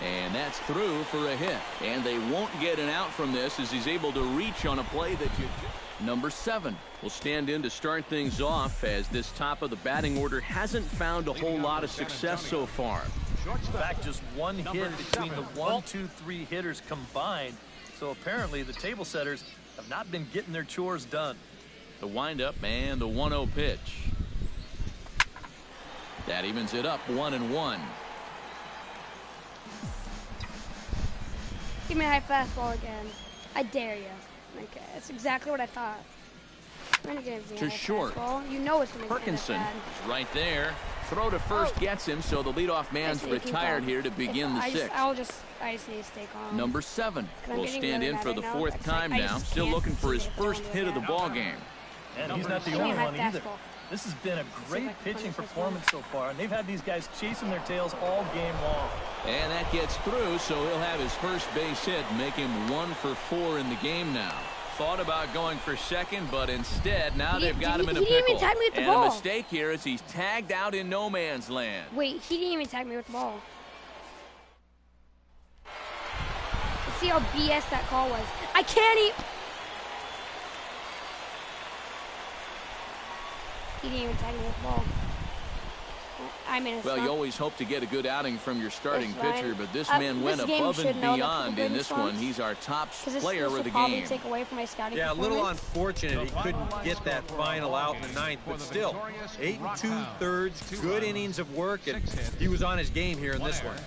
And that's through for a hit. And they won't get an out from this as he's able to reach on a play that you... Number 7 will stand in to start things off as this top of the batting order hasn't found a whole lot of success so far. In fact, just one hit between the 1, 2, 3 hitters combined. So apparently the table setters have not been getting their chores done. The windup and the 1-0 pitch. That evens it up 1-1. Give me a high fastball again. I dare you. Okay, that's exactly what I thought. I'm gonna give to short. Fastball. You know it's gonna Perkinson is right there. Throw to first gets him, so the leadoff man's retired here to begin the 6th. I just need to stay calm. Number 7 will stand in for the 4th time now. Still looking for his first hit of the ball game. And he's not the only one either. This has been a great pitching performance so far, and they've had these guys chasing their tails all game long. And that gets through, so he'll have his first base hit, make him 1 for 4 in the game now. Thought about going for second, but instead, now they've got him in a pickle. He didn't even tag me with the ball. And a mistake here as he's tagged out in no man's land. Wait, he didn't even tag me with the ball. Let's see how BS that call was. I can't even... He didn't even tag me with the ball. Well, you always hope to get a good outing from your starting pitcher, but this man went above and beyond in this one. He's our top player of the game. Take away from my scouting a little unfortunate he couldn't get that final out in the 9th, but still, 8 2/3, good innings of work, and he was on his game here in this one.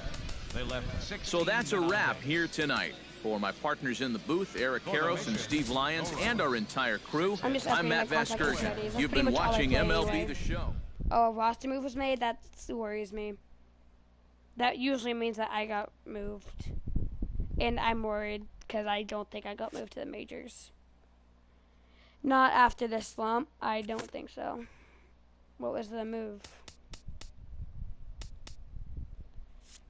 So that's a wrap here tonight. For my partners in the booth, Eric Karros and Steve Lyons, and our entire crew, I'm Matt Vasgersian. You've been watching MLB The Show. Oh, a roster move was made? That worries me. That usually means that I got moved. And I'm worried because I don't think I got moved to the majors. Not after this slump. I don't think so. What was the move?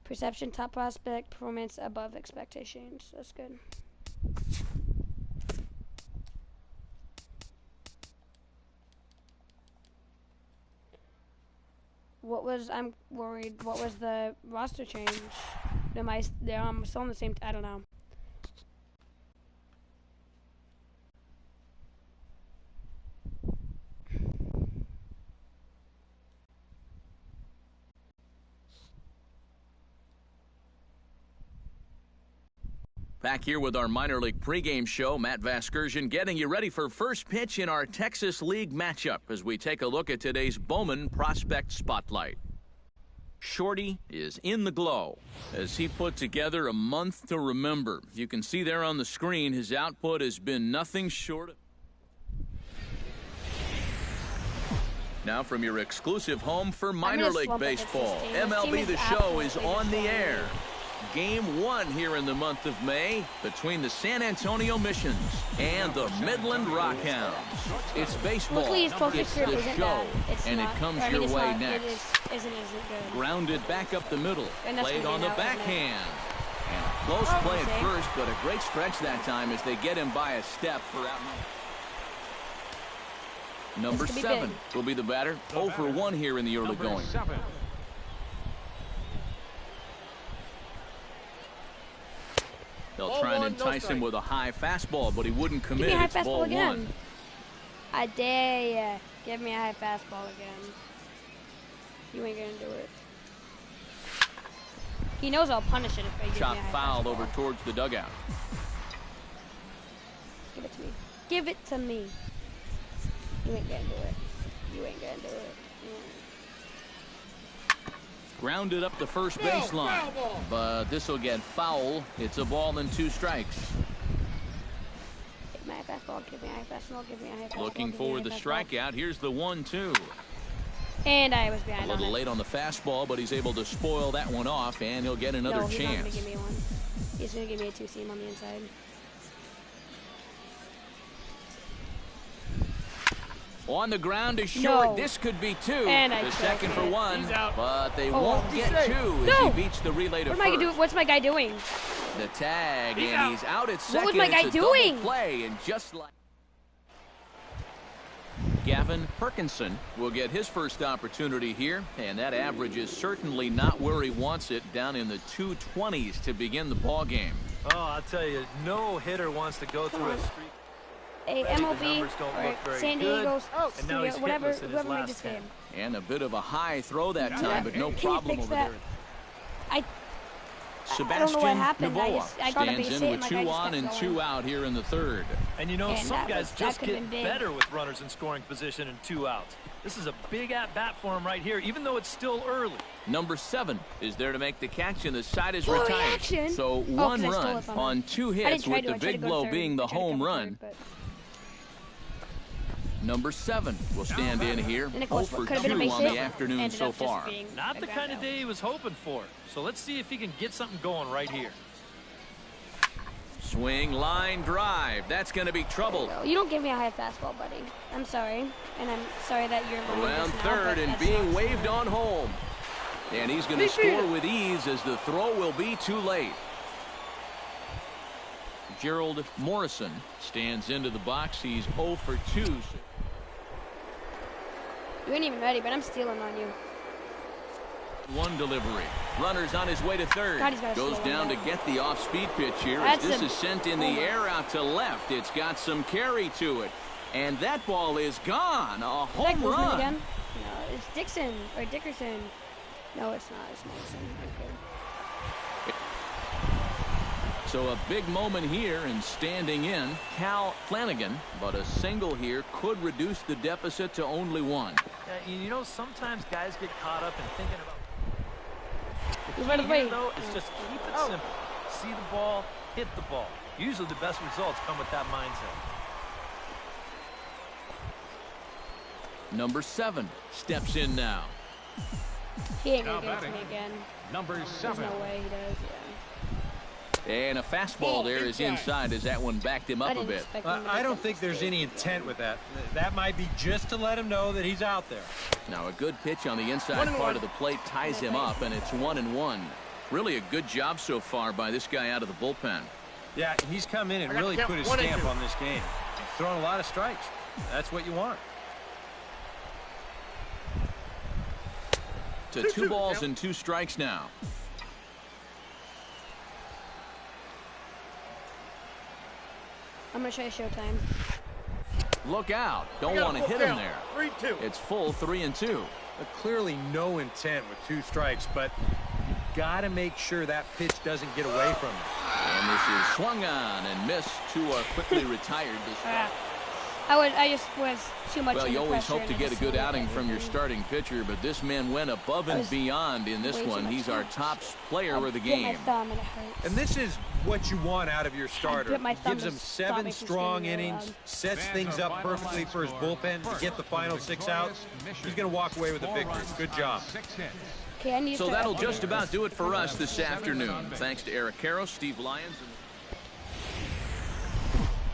Perception, top prospect, performance above expectations. That's good. I'm worried, what was the roster change? I'm still on the same, I don't know. Back here with our minor league pregame show, Matt Vasgersian getting you ready for first pitch in our Texas League matchup as we take a look at today's Bowman Prospect Spotlight. Shorty is in the glow as he put together a month to remember. You can see there on the screen his output has been nothing short of... Now from your exclusive home for minor league baseball, MLB The Show is on the air. Game 1 here in the month of May between the San Antonio Missions and the Midland Rockhounds. It's baseball, it's the show, and it comes your way next. Grounded back up the middle, played on the backhand. And close play at first, but a great stretch that time as they get him by a step for out. Number 7 will be the batter. 0 for 1 here in the early going. 7. They'll try and entice him with a high fastball, but he wouldn't commit. Give me a high It's fastball ball again. 1. I dare ya. Give me a high fastball again. You ain't gonna do it. He knows I'll punish it if I give Chop me a high fouled fastball. over towards the dugout. Give it to me. Give it to me. You ain't gonna do it. You ain't gonna do it. Grounded up the first baseline, but this will get foul. It's a ball and 2 strikes. Give me a high fastball. Give me a high fastball. Give me a high fastball. Looking for the strikeout. Here's the 1-2. And I was behind. A little late on the fastball, but he's able to spoil that one off, and he'll get another no, he's chance. not gonna give me one. He's gonna give me a 2-seam on the inside. On the ground is short. No. This could be 2. And I the second for 1. He's out. But they won't get 2 as he beats the relay to first. What's my guy doing? The tag, and he's out at second. What was my guy it's a doing? Double play, and just like Gavin Perkinson will get his first opportunity here, and that average is certainly not where he wants it, down in the 220s to begin the ball game. Oh, I'll tell you, no hitter wants to go through a streak. A MLB or San Diego studio, whoever made this game. And a bit of a high throw that time, but no problem over there. Sebastian Navoa stands in with 2 on and 2 out here in the 3rd. And you know, some guys just get better with runners in scoring position and 2 outs. This is a big at-bat for him right here, even though it's still early. Number 7 is there to make the catch, and the side is retired. So 1 run on 2 hits, with the big blow being the home run. Number 7 will stand in here. 0 for 2 on the afternoon so far. Not the kind of day he was hoping for. So let's see if he can get something going right here. Swing, line, drive. That's going to be trouble. You don't give me a high fastball, buddy. I'm sorry. And I'm sorry that you're around third and being waved on home. And he's going to score with ease, as the throw will be too late. Gerald Morrison stands into the box. He's 0 for 2. You ain't even ready, but I'm stealing on you. 1 delivery. Runner's on his way to third. Goes down to get the off-speed pitch here. As this is sent in the air out to left. It's got some carry to it. And that ball is gone. A home run. Again? No, it's Dixon or Dickerson. No, it's not. It's Mason. Okay. So a big moment here, and standing in, Cal Flanagan. But a single here could reduce the deficit to only 1. You know, sometimes guys get caught up in thinking about... The key here, though, is just keep it simple. See the ball, hit the ball. Usually the best results come with that mindset. Number 7 steps in now. He ain't gonna get it to me again. Number 7. There's no way he does, yeah. And a fastball there is inside, as that one backed him up a bit. I don't think there's any intent with that. That might be just to let him know that he's out there. Now a good pitch on the inside part of the plate ties him up, and it's 1-1. Really a good job so far by this guy out of the bullpen. Yeah, he's come in and really put his stamp on this game. He's thrown a lot of strikes. That's what you want. To 2 balls and 2 strikes now. I'm going to show you showtime. Look out. Don't want to hit him there. 3-2. It's full 3-2. Clearly no intent with 2 strikes, but you got to make sure that pitch doesn't get away from him. And this is swung on and missed. 2 are quickly retired this time. I just was too much. Well, you always hope to get a good outing from your starting pitcher, but this man went above and beyond in this one. He's our top player of the game. And this is what you want out of your starter. Gives him 7 strong innings, sets things up perfectly for his bullpen to get the final 6 outs. He's going to walk away with a victory. Good job. So that'll just about do it for us this afternoon. Thanks to Eric Karros, Steve Lyons,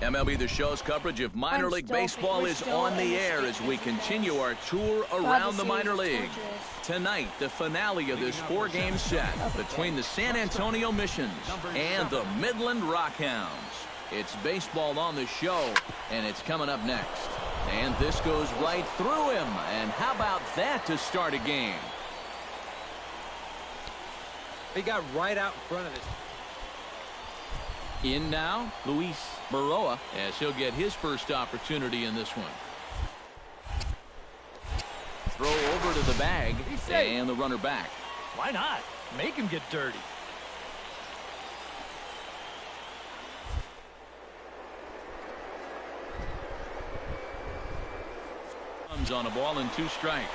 and MLB The Show's coverage of minor league baseball is on the air as we continue our tour around the minor leagues. Tonight, the finale of this 4-game set between the San Antonio Missions and the Midland Rockhounds. It's baseball on the show, and it's coming up next. And this goes right through him. And how about that to start a game? He got right out in front of this. In now, Luis Baroa, as he'll get his first opportunity in this one. Throw over to the bag, and the runner back. Why not? Make him get dirty. Comes on a ball and 2 strikes.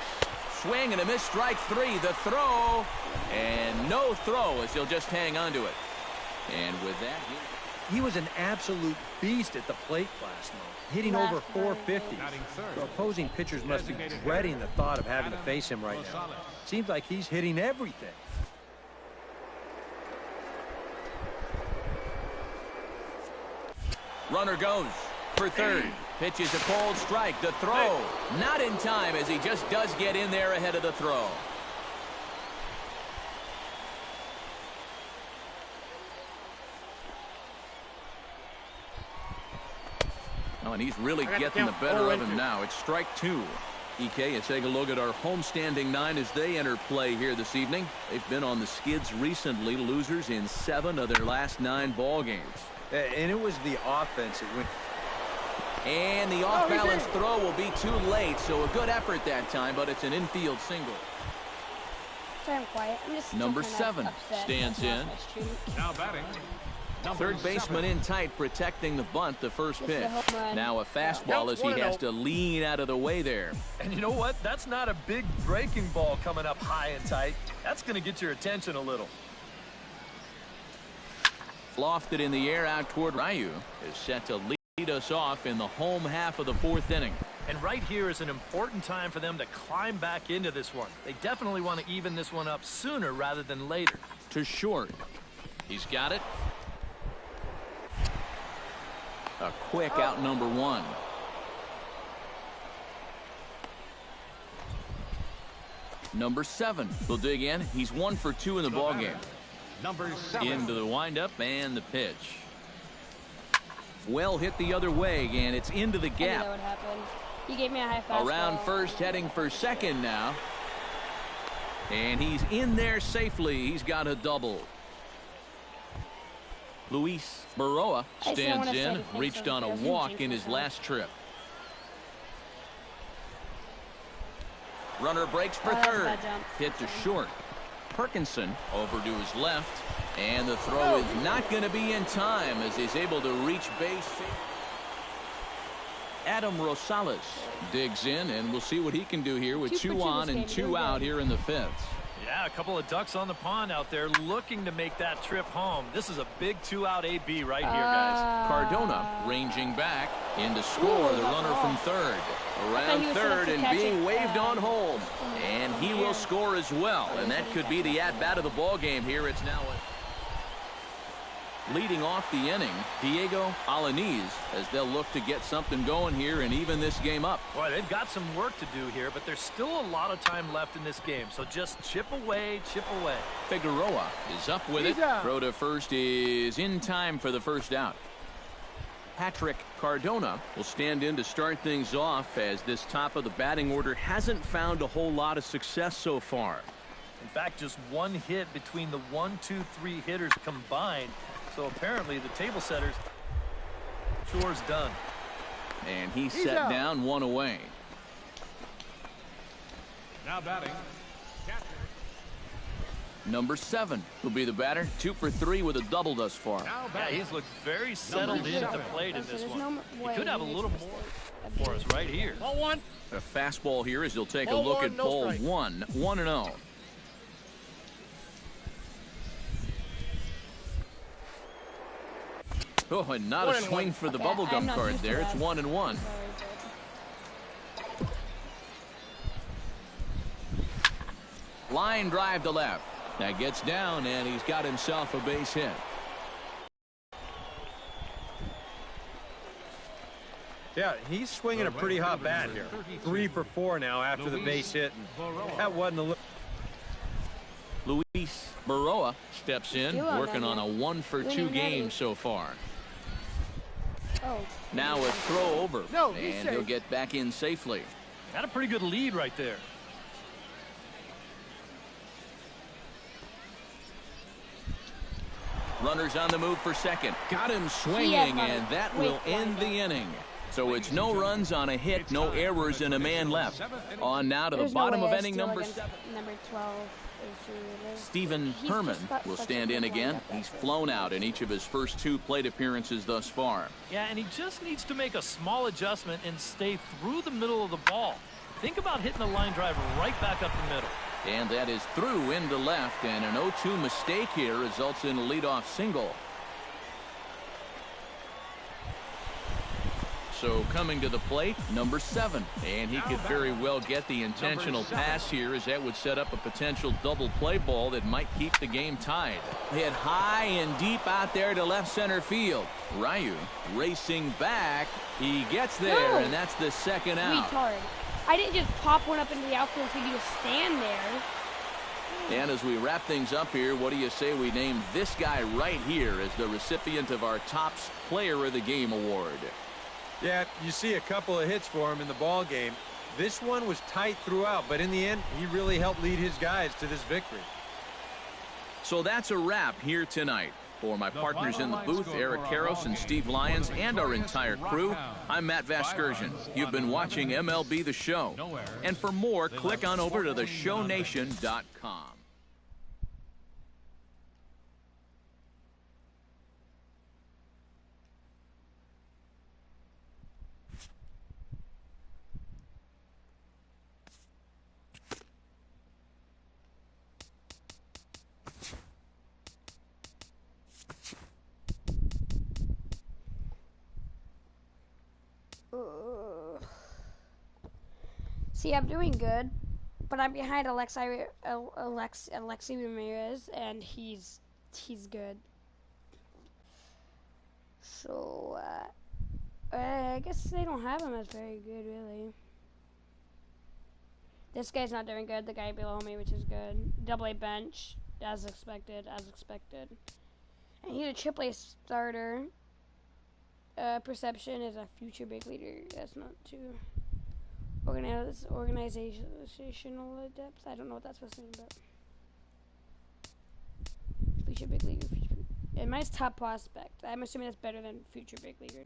Swing and a miss, strike 3. The throw, and no throw as he'll just hang on to it. And with that, he was an absolute beast at the plate last month, hitting over 450. So opposing pitchers must be dreading the thought of having to face him right now. Seems like he's hitting everything. Runner goes for third. Pitches a cold strike. The throw not in time as he just does get in there ahead of the throw. Oh, and he's really getting the better of him now. It's strike 2. EK, let's take a look at our homestanding 9 as they enter play here this evening. They've been on the skids recently, losers in 7 of their last 9 ball games. And it was the offense that went. And the off-balance throw will be too late, so a good effort that time, but it's an infield single. Sorry, I'm quiet. I'm just number 7 stands in. Now batting. Third baseman in tight, protecting the bunt, the first pitch. Now a fastball as he has to lean out of the way there. And you know what? That's not a big breaking ball coming up high and tight. That's going to get your attention a little. Lofted in the air out toward Ryu is set to lead us off in the home half of the 4th inning. And right here is an important time for them to climb back into this one. They definitely want to even this one up sooner rather than later. To short. He's got it. A quick out number 1. Number 7 will dig in. He's 1 for 2 in the ball game. Number 7. Into the windup and the pitch. Well hit the other way, and it's into the gap. That would happen. He gave me a high fastball. Around first, heading for second now. And he's in there safely. He's got a double. Luis Baroa stands in, reached on a walk in his last trip. Runner breaks for third. Hit to short. Perkinson over to his left. And the throw is not going to be in time as he's able to reach base. Adam Rosales digs in, and we'll see what he can do here with 2 on and 2 out here in the 5th. Yeah, a couple of ducks on the pond out there looking to make that trip home. This is a big 2-out AB right here, guys. Cardona ranging back in to score. The runner from third. Around third and being waved on home. And he will score as well. And that could be the at-bat of the ball game here. It's now leading off the inning, Diego Alanis, as they'll look to get something going here and even this game up. Boy, they've got some work to do here, but there's still a lot of time left in this game. So just chip away, chip away. Figueroa is up with it. Throw to first is in time for the first out. Patrick Cardona will stand in to start things off as this top of the batting order hasn't found a whole lot of success so far. In fact, just 1 hit between the 1, 2, 3 hitters combined. So apparently the table setters chore's done. And he's set down 1 away. Now batting. Number 7 will be the batter. 2 for 3 with a double thus far. Yeah, he's looked very settled into the plate in this one. He could have a little more for us right here. Ball 1. A fastball here as he'll take a look at ball 1. 1-0. Oh, and not a swing for the bubblegum card there. It's 1-1. Line drive to left. That gets down, and he's got himself a base hit. Yeah, he's swinging a pretty hot bat here. 3 for 4 now after the base hit. And that wasn't a little. Luis Baroa steps in, working on a 1 for 2 game so far. Now a throw over, and he'll get back in safely. Got a pretty good lead right there. Runners on the move for second. Got him swinging, and that will end the inning. So it's no runs on a hit, no errors, and a man left. On now to the bottom of inning number 7. Number 12. Stephen Herman will stand in again. He's flown out in each of his first 2 plate appearances thus far. Yeah, and he just needs to make a small adjustment and stay through the middle of the ball. Think about hitting a line drive right back up the middle. And that is through into left, and an 0-2 mistake here results in a leadoff single. So coming to the plate, number 7. And he could very well get the intentional pass here, as that would set up a potential double play ball that might keep the game tied. Hit high and deep out there to left center field. Ryu racing back. He gets there, and that's the second out. Retard. I didn't just pop one up into the outfield for you to stand there. And as we wrap things up here, what do you say we name this guy right here as the recipient of our Topps Player of the Game award? Yeah, you see a couple of hits for him in the ball game. This one was tight throughout, but in the end, he really helped lead his guys to this victory. So that's a wrap here tonight. For my partners in the booth, Eric Karros and Steve Lyons, and our entire crew, I'm Matt Vasgersian. You've been watching MLB The Show. And for more, click on over to theshownation.com. See, I'm doing good, but I'm behind Alexi Ramirez, and he's good. So, I guess they don't have him as very good, really. This guy's not doing good. The guy below me, which is good. Double-A bench, as expected. And he's a Triple-A starter. Perception is a future big leader. That's not too organizational depth. I don't know what that's supposed to mean, but future big leader. And mine's top prospect. I'm assuming that's better than future big leaguer.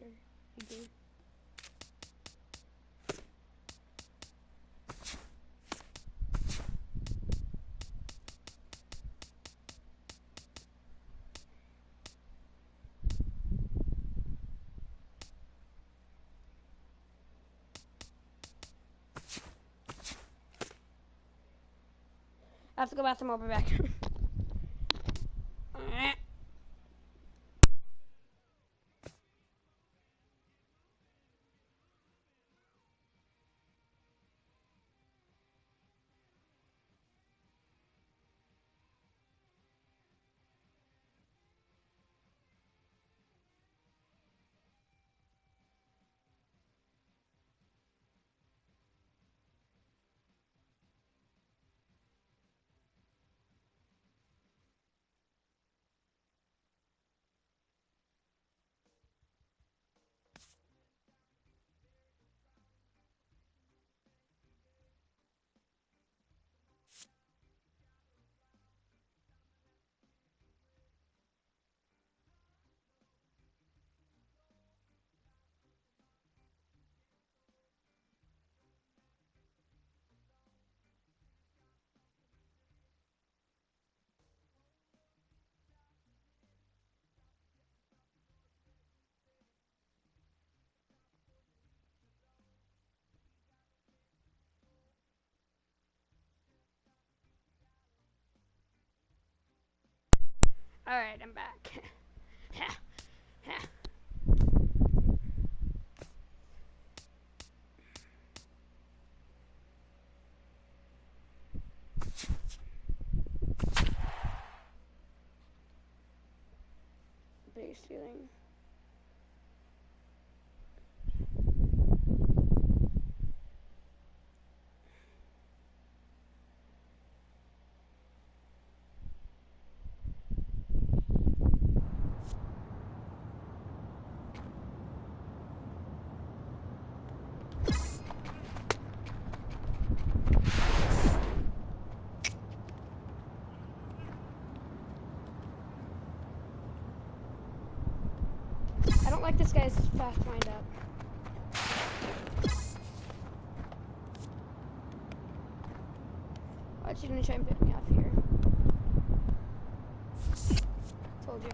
I have to go bathroom. I'll be back. Alright, I'm back. Base stealing. like this guy's fast wind up. Watch, you gonna try and pick me off here. Told you.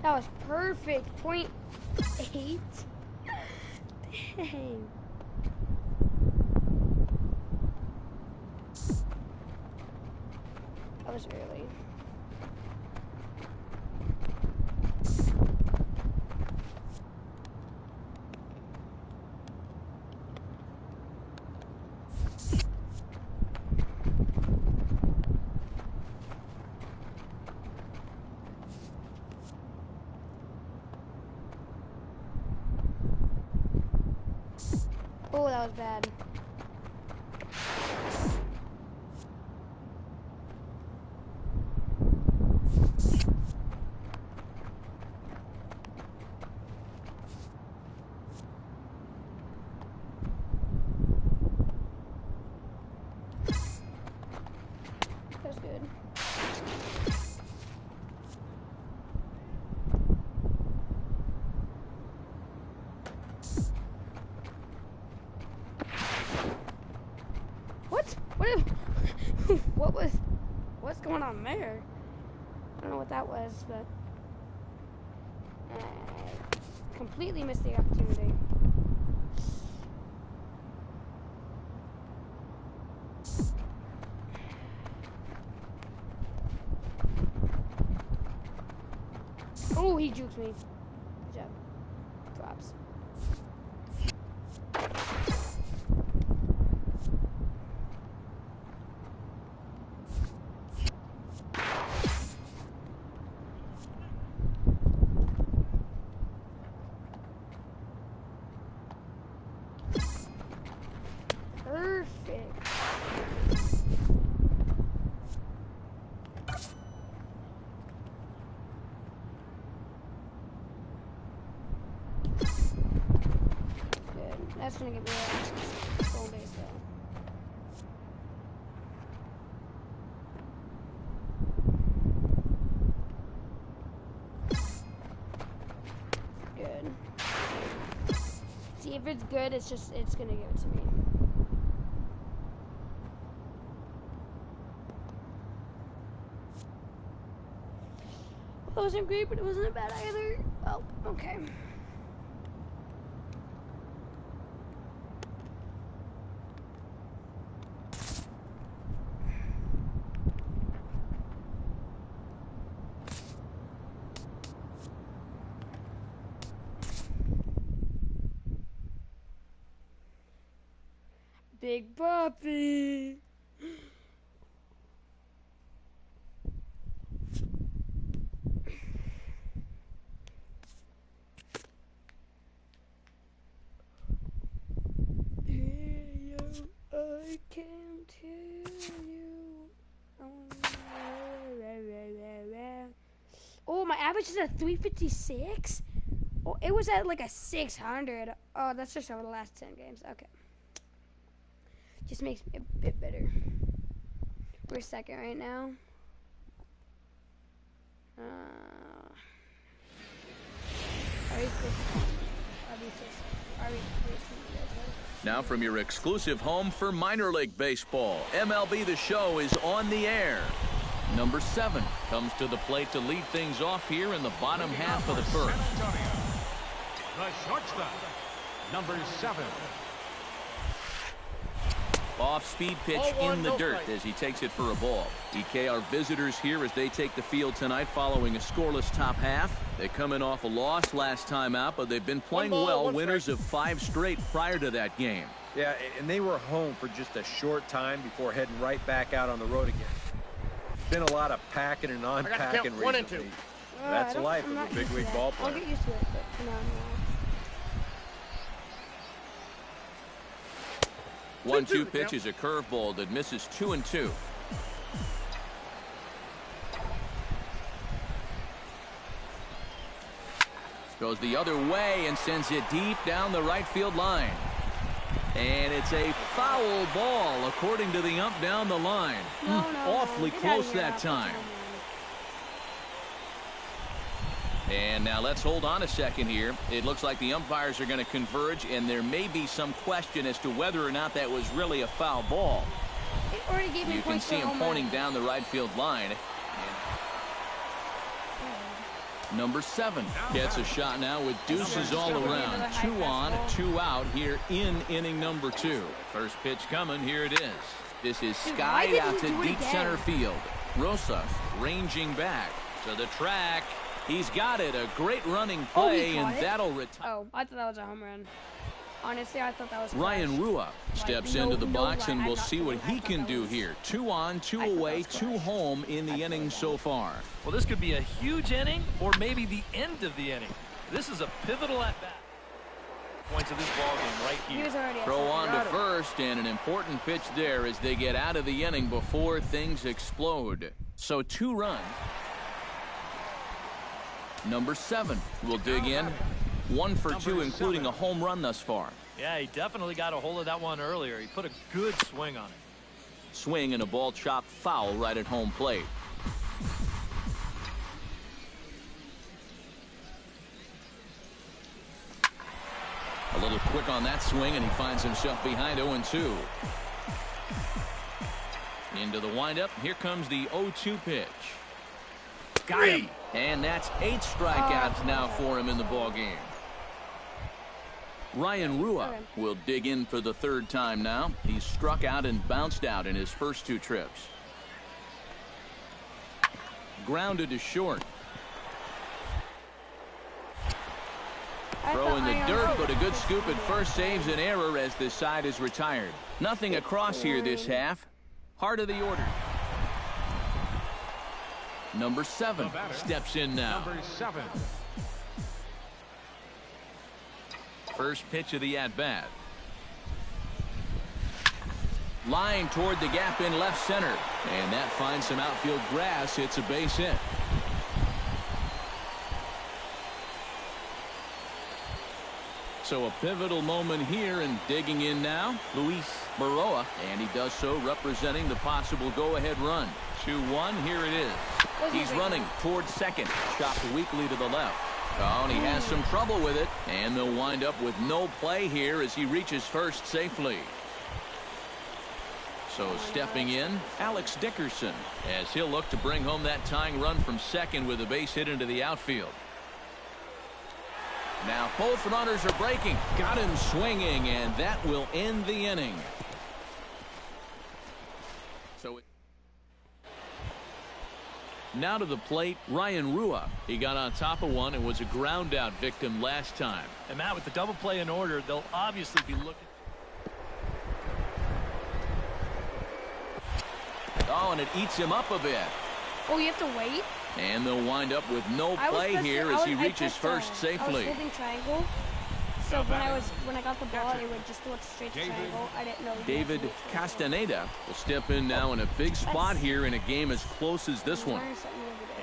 That was perfect. 0.8. Dang. That was early. Oh, that was bad. That was good. What's going on there? I don't know what that was, but I completely missed the opportunity. Oh, he juked me. Good job. Drops. Perfect. Good. That's gonna get me a full base though. Good. See, if it's good, it's gonna give it to me. It wasn't great, but it wasn't bad either. Oh, okay. Big puppy. I can't hear you. Oh, my average is at 356? Oh, it was at like a 600. Oh, that's just over the last 10 games. Okay. Just makes me a bit better. We're second right now. Now from your exclusive home for minor league baseball, MLB The Show is on the air. Number 7 comes to the plate to lead things off here in the bottom half of the first. The shortstop, number 7. Off-speed pitch in the dirt as he takes it for a ball. EK, our visitors here as they take the field tonight following a scoreless top half. They come in off a loss last time out, but they've been playing well, winners of 5 straight prior to that game. Yeah, and they were home for just a short time before heading right back out on the road again. Been a lot of packing and unpacking recently. 1 and 2. That's life of a big league ball player. I'll get used to it, but no. 1-2 pitch is a curveball that misses 2-2. Goes the other way and sends it deep down the right field line. And it's a foul ball, according to the ump down the line. Awfully close that time. And now let's hold on a second here. It looks like the umpires are going to converge, and there may be some question as to whether or not that was really a foul ball. You can see him pointing down the right field line. Number 7 gets a shot now with deuces all around. 2 on, 2 out here in inning number 2. First pitch coming. Here it is. This is skied out to deep center field. Rosas ranging back to the track. He's got it. A great running play, and that'll retire. Oh, I thought that was a home run. Honestly, I thought that was Ryan Rua steps into the box, and we'll see what he can do here. 2 on, 2 away, 2 home in the inning so far. Well, this could be a huge inning or maybe the end of the inning. This is a pivotal at-bat. Points of this ball game right here. Throw on to first, and an important pitch there as they get out of the inning before things explode. So 2 runs. Number 7 will dig in. 1 for 2, including a home run thus far. Yeah, he definitely got a hold of that one earlier. He put a good swing on it. Swing and a ball chopped foul right at home plate. A little quick on that swing, and he finds himself behind 0-2. Into the windup. Here comes the 0-2 pitch. Got him. And that's 8 strikeouts now for him in the ball game. Ryan Rua will dig in for the 3rd time now. He's struck out and bounced out in his first 2 trips. Grounded to short. Throw in the dirt, but a good scoop at first saves an error as this side is retired. Nothing across here this half. Heart of the order. Number 7 steps in now. Number 7. First pitch of the at-bat. Line toward the gap in left center. And that finds some outfield grass. It's a base hit. So a pivotal moment here, and digging in now, Luis Baroa. And he does so representing the possible go-ahead run. 2-1, here it is. He's running towards second. Chopped weakly to the left. Oh, and he has some trouble with it. And they'll wind up with no play here as he reaches first safely. So stepping in, Alex Dickerson, as he'll look to bring home that tying run from second with a base hit into the outfield. Now both runners are breaking. Got him swinging, and that will end the inning. So now to the plate, Ryan Rua. He got on top of one and was a ground out victim last time. And Matt, with the double play in order, they'll obviously be looking. Oh, and it eats him up a bit. Oh, you have to wait? And they'll wind up with no play here as he reaches first safely. I was holding triangle, so when I got the ball, it would just look straight to triangle. I didn't know. David Castaneda will step in now in a big spot here in a game as close as this one.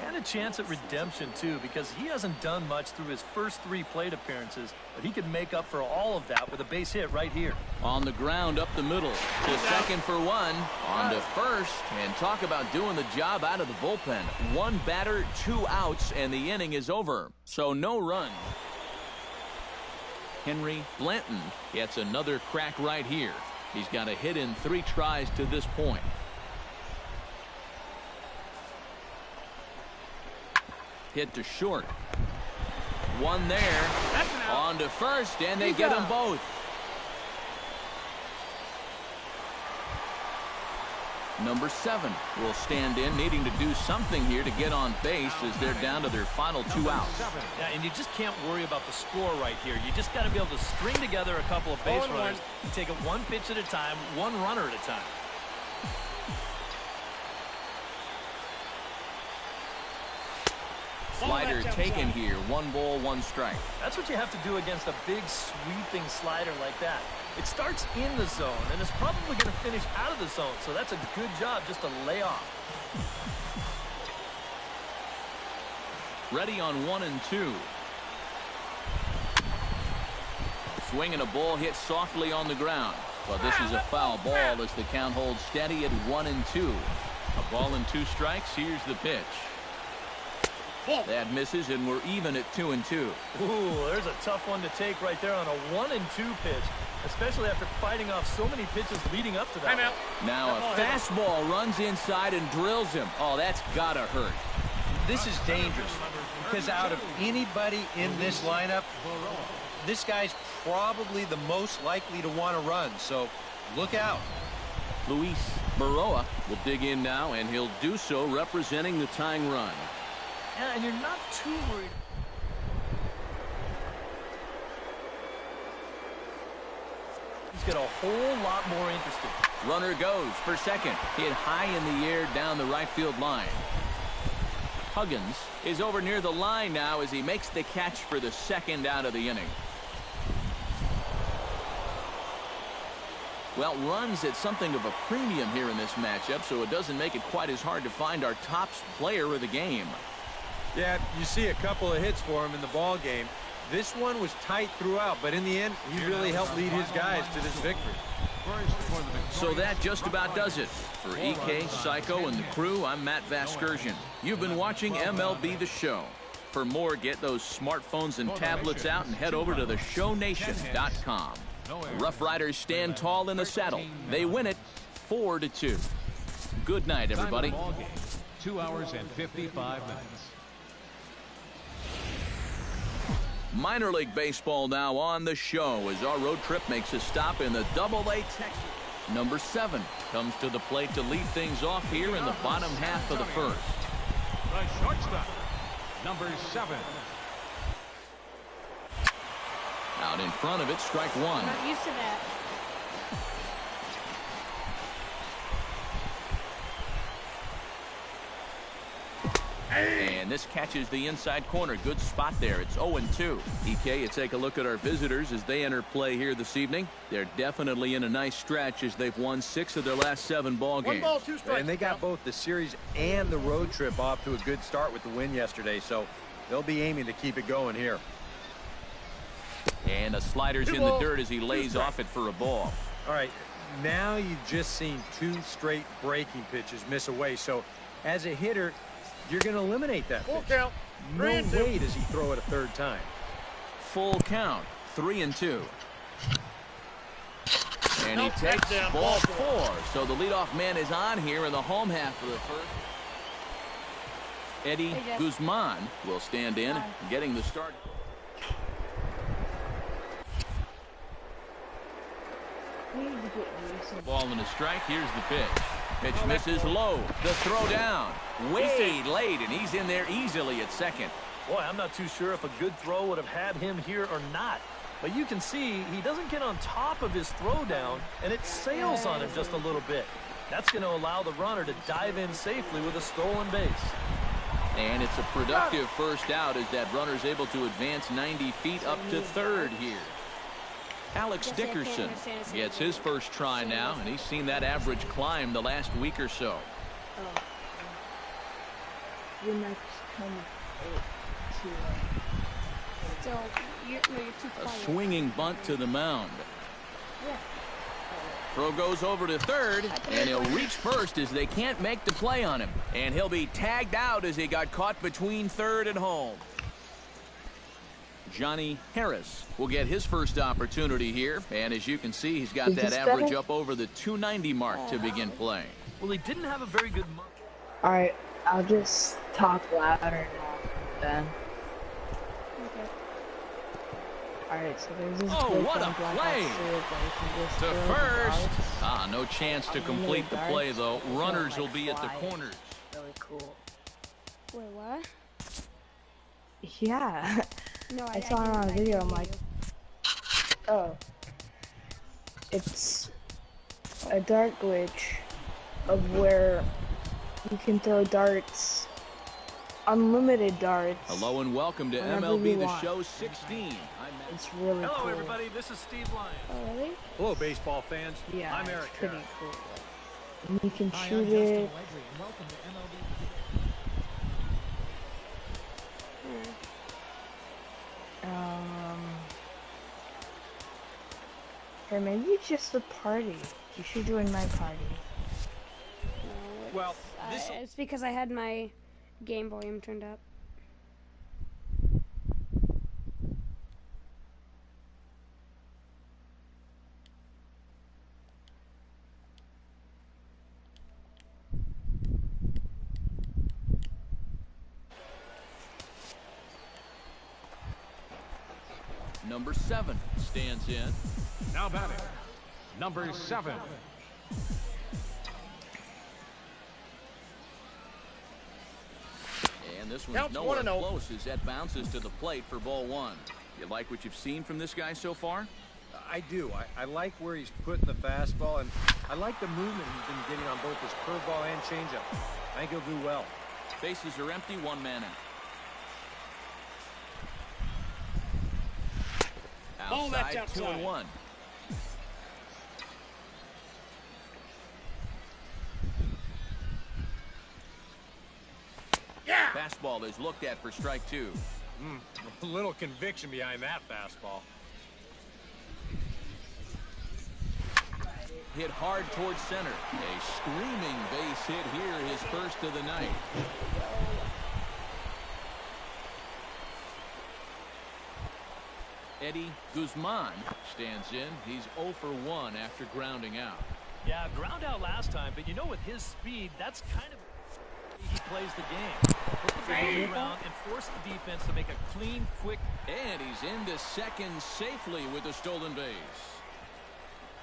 And a chance at redemption, too, because he hasn't done much through his first 3 plate appearances, but he could make up for all of that with a base hit right here. On the ground up the middle to second for 1, on to first, and talk about doing the job out of the bullpen. 1 batter, 2 outs, and the inning is over. So no run. Henry Blanton gets another crack right here. He's got a hit in 3 tries to this point. Hit to short. 1 there. On to first, and they get them both. Number 7 will stand in, needing to do something here to get on base as they're down to their final 2 outs. Yeah, and you just can't worry about the score right here. You just got to be able to string together a couple of base runners and take it 1 pitch at a time, 1 runner at a time. Slider taken here. 1 ball, 1 strike. That's what you have to do against a big sweeping slider like that. It starts in the zone, and it's probably going to finish out of the zone, so that's a good job just to lay off. Ready on 1-2. Swing and a ball hit softly on the ground. But this is a foul ball as the count holds steady at 1-2. A ball and 2 strikes. Here's the pitch. That misses, and we're even at 2-2. Ooh, there's a tough one to take right there on a 1-2 pitch, especially after fighting off so many pitches leading up to that. Now a fastball runs inside and drills him. Oh, that's gotta hurt. This is dangerous because out of anybody in this lineup, this guy's probably the most likely to want to run, so look out. Luis Baroa will dig in now, and he'll do so representing the tying run. Yeah, and you're not too worried. He's got a whole lot more interested. Runner goes for second. Hit high in the air down the right field line. Huggins is over near the line now as he makes the catch for the second out of the inning. Well, runs at something of a premium here in this matchup, so it doesn't make it quite as hard to find our top player of the game. Yeah, you see a couple of hits for him in the ball game. This one was tight throughout, but in the end, he really helped lead his guys to this victory. So that just about does it. For EK, Psycho, and the crew, I'm Matt Vasgersian. You've been watching MLB The Show. For more, get those smartphones and tablets out and head over to theshownation.com. Rough Riders stand tall in the saddle. They win it 4-2. Good night, everybody. 2 hours and 55 minutes. Minor League Baseball now on the show as our road trip makes a stop in the Double-A Texas. Number 7 comes to the plate to lead things off here in the bottom half of the first. The shortstop, number 7. Out in front of it, strike 1. I'm not used to that. And this catches the inside corner. Good spot there. It's 0-2. EK, you take a look at our visitors as they enter play here this evening. They're definitely in a nice stretch as they've won 6 of their last 7 ball games. 1 ball, 2 strikes. And they got both the series and the road trip off to a good start with the win yesterday, so they'll be aiming to keep it going here. And the slider's in the dirt as he lays off it for a ball. All right, now you've just seen 2 straight breaking pitches miss away, so as a hitter, you're going to eliminate that pitch. Full count. No way does he throw it a 3rd time. Full count. 3-2. And he takes ball 4. So the leadoff man is on here in the home half of the first. Eddie Guzman will stand in, getting the start. Ball and a strike. Here's the pitch. Pitch misses low. The throw down. Way late, and he's in there easily at second. Boy, I'm not too sure if a good throw would have had him here or not. But you can see he doesn't get on top of his throw down, and it sails on him just a little bit. That's going to allow the runner to dive in safely with a stolen base. And it's a productive first out as that runner's able to advance 90 feet up to 3rd here. Alex Dickerson gets his first try now, and he's seen that average climb the last week or so. A swinging bunt to the mound. Throw goes over to 3rd, and he'll reach first as they can't make the play on him. And he'll be tagged out as he got caught between 3rd and home. Johnny Harris will get his first opportunity here, and as you can see, he's got that average up over the 290 mark to begin playing. Well, he didn't have a very good month. All right, I'll just talk louder now, Ben. Okay. All right, so there's this what a play! To first. No chance to complete the play, though. Runners will be at the corners. Really cool. Wait, what? Yeah. No, I saw it on a video. I'm like, oh, it's a dart glitch of where you can throw darts unlimited darts. Hello and welcome to MLB The Show 16. It's really Hello, cool. everybody. This is Steve Lyons. Oh, really? Hello, baseball fans. Yeah, I'm Eric. it's pretty Harris. cool. And you can Hi, shoot I'm Justin it. Legry, and welcome to MLB. Or maybe it's just a party. You should join my party. No, Well, it's because I had my game volume turned up. Number 7 stands in. Now batting, number 7. And this one's nowhere close as that bounces to the plate for ball 1. You like what you've seen from this guy so far? I do. I like where he's putting the fastball, and I like the movement he's been getting on both his curveball and changeup. I think he'll do well. Bases are empty, 1 man out. Outside, 2-1. Yeah! Fastball is looked at for strike 2. A little conviction behind that fastball. Hit hard towards center. A screaming base hit here, his first of the night. Eddie Guzman stands in. He's 0 for 1 after grounding out. Yeah, ground out last time, but you know, with his speed, that's kind of he plays the game. Put the ball around and force the defense to make a clean, quick. And he's into second safely with a stolen base.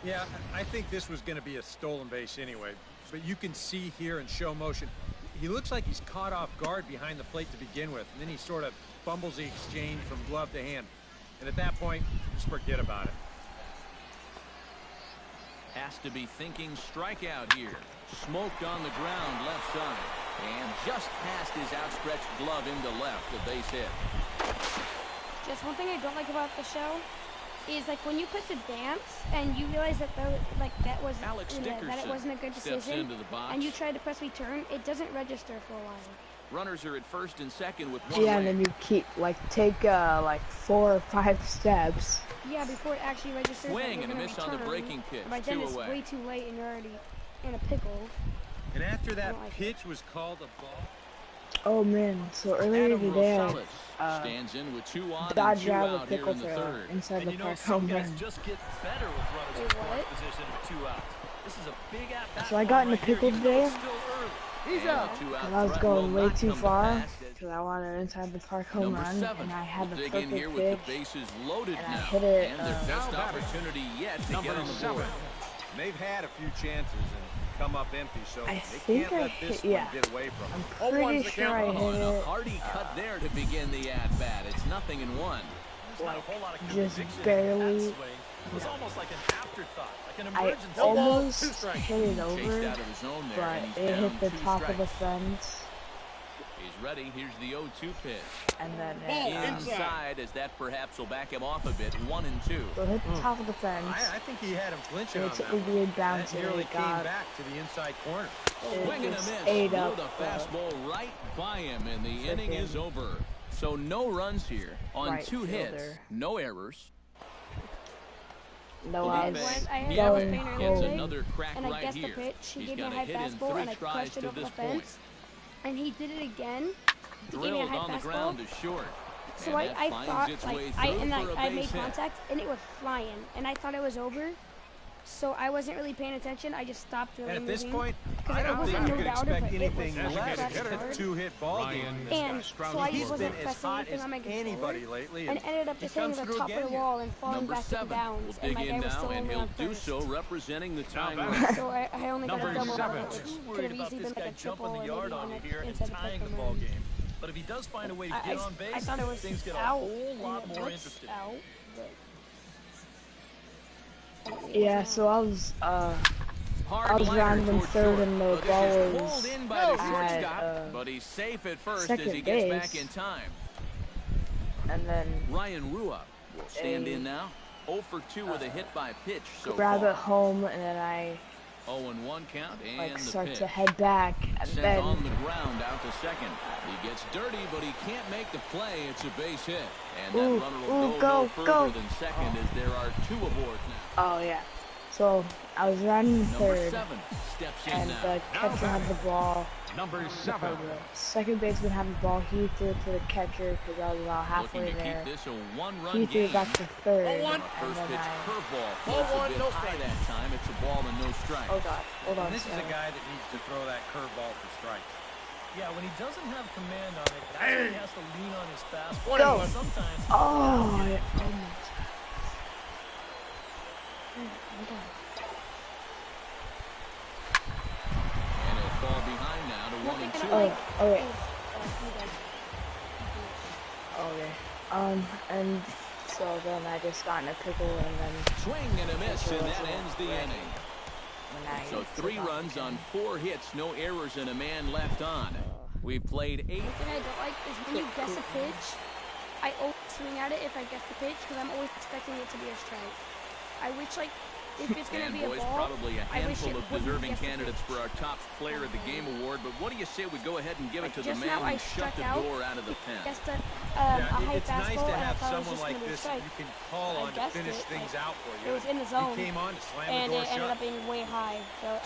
Yeah, I think this was going to be a stolen base anyway, but you can see here in show motion, he looks like he's caught off guard behind the plate to begin with, and then he sort of fumbles the exchange from glove to hand. And at that point, just forget about it. Has to be thinking strikeout here. Smoked on the ground left side. And just past his outstretched glove into left, the base hit. Just one thing I don't like about the show is like when you push advance and you realize that that was that it wasn't a good decision, and you try to press return, it doesn't register for a while. Runners are at first and second with 1 Yeah, away. and then you keep take like 4 or 5 steps. Yeah, before it actually registers. Swing and a miss on the breaking pitch. By then 2 it's away. way too late and you're already in a pickle. And after that pitch was called a ball. Oh man, so earlier Adam today, Rosales stands in with 2 on and dodged 2 out out a here pickle in the throw third. inside the park Some home guys run. just get better with runners in scoring position with 2 outs. This is a big at-bat. So I got in a pickle today. He's out. And I was going way too far because I wanted inside the park home run, and I had the dig perfect in here pitch, with the bases loaded and I now. hit it. And their best opportunity yet to get on the board. They've had a few chances and come up empty, so I they think can't I let this hit, one get away from them. I'm pretty sure I hit And a it. hearty cut there to begin the at-bat. It's 0-1. Just barely. It was almost like an afterthought, like an I emergency. almost hit it Chased over, out of his zone there, but and he's it down hit the 2 top of the strikes. fence, He's ready. Here's the 0-2 pitch. and then Inside, as that perhaps will back him off a bit. 1-2. so it hit the top of the fence. I think he had him flinching And on it's that. Indian bounce, That and nearly it came got back to the inside corner. Swing and a just miss. ate Blew up the fastball right by him, and the inning freaking is over. So no runs here on right 2 hits, fielder. no errors. No I outs. had Going a Gets home. another crack and I right guessed here. the pitch. He He's gave me a got a high hit in fastball, 3 and I tries crushed to it over this the point. fence. And he did it again. He gave me a Drilled high on the fastball. ground to short. So And that I finds thought, its like, way I through made for a base hit. contact, and it was flying, and I thought it was over. So I wasn't really paying attention. I just stopped really And at this moving. point, Because I it don't wasn't think you no could doubter, expect but it anything was less crushed than a hard. 2-hit ball game. And so I He's just been wasn't as pressing hot anything as on my controller. anybody lately, And ended up he just hitting comes the through top of again the here. wall and falling Number back to 7 the will downs. dig And my in guy was now, still and only he'll on do first. so representing the tying Now run. So I only got a Number double 7. out, which Too could worried have about easily this been guy like a triple jumping the or yard maybe on one you here and inside the tying the home ball run. game. But if he does find a way to get on base, I thought it was things get a out, whole lot and it more looks interesting. out, but Yeah, so I was hard I was rounding liner third short, and the but ball this is was pulled in by the at shortstop, but he's safe at first as he second gets base. back in time. And then Ryan Ruoff will stand in now. 0 for 2 with a hit by pitch so grab far. it home, and then I 0-1 count and like the start pitch. to head back, and Sent then on the ground out to second. He gets dirty, but he can't make the play. It's a base hit. And that runner will go no further than second as there are 2 aboard now. Oh yeah. So I was running Number third, 7 steps in and now. the catcher had the ball. Number 7. The second baseman had the ball. He threw it to the catcher because I was about halfway Looking to there. keep this a one-run He threw game. it back to third, On and first then pitch I. curveball. Ball 1, no strike. That time it's a ball and no strike. Oh god, hold on. And this is a guy that needs to throw that curveball for strikes. Yeah, when he doesn't have command on it, that's when he has to lean on his fastball. Go. Sometimes. Oh, I almost. Hold on. And he'll fall behind now to 1 and 2. Oh, okay. Okay. And so then I just got in a pickle, and then Swing and a miss, and that ends the inning. So 3 runs on 4 hits, no errors, and a man left on. We've played 8. The thing I don't like is when you guess a pitch, I always swing at it if I guess the pitch because I'm always expecting it to be a strike. I wish, like, if it's going to be a boys, ball, probably a I wish handful it of wouldn't deserving guess the candidates pitch. for our top player of the game award, but what do you say we go ahead and give it to the Just man now I who shut struck the out. door out of the pen? Guessed a Yeah, high it's nice fastball, to and I have thought it was someone just like going to be a this that strike. you can call I on to guessed finish it, things like, out for It you. was in the zone, He came on to slam the and door it ended shut. up being way high.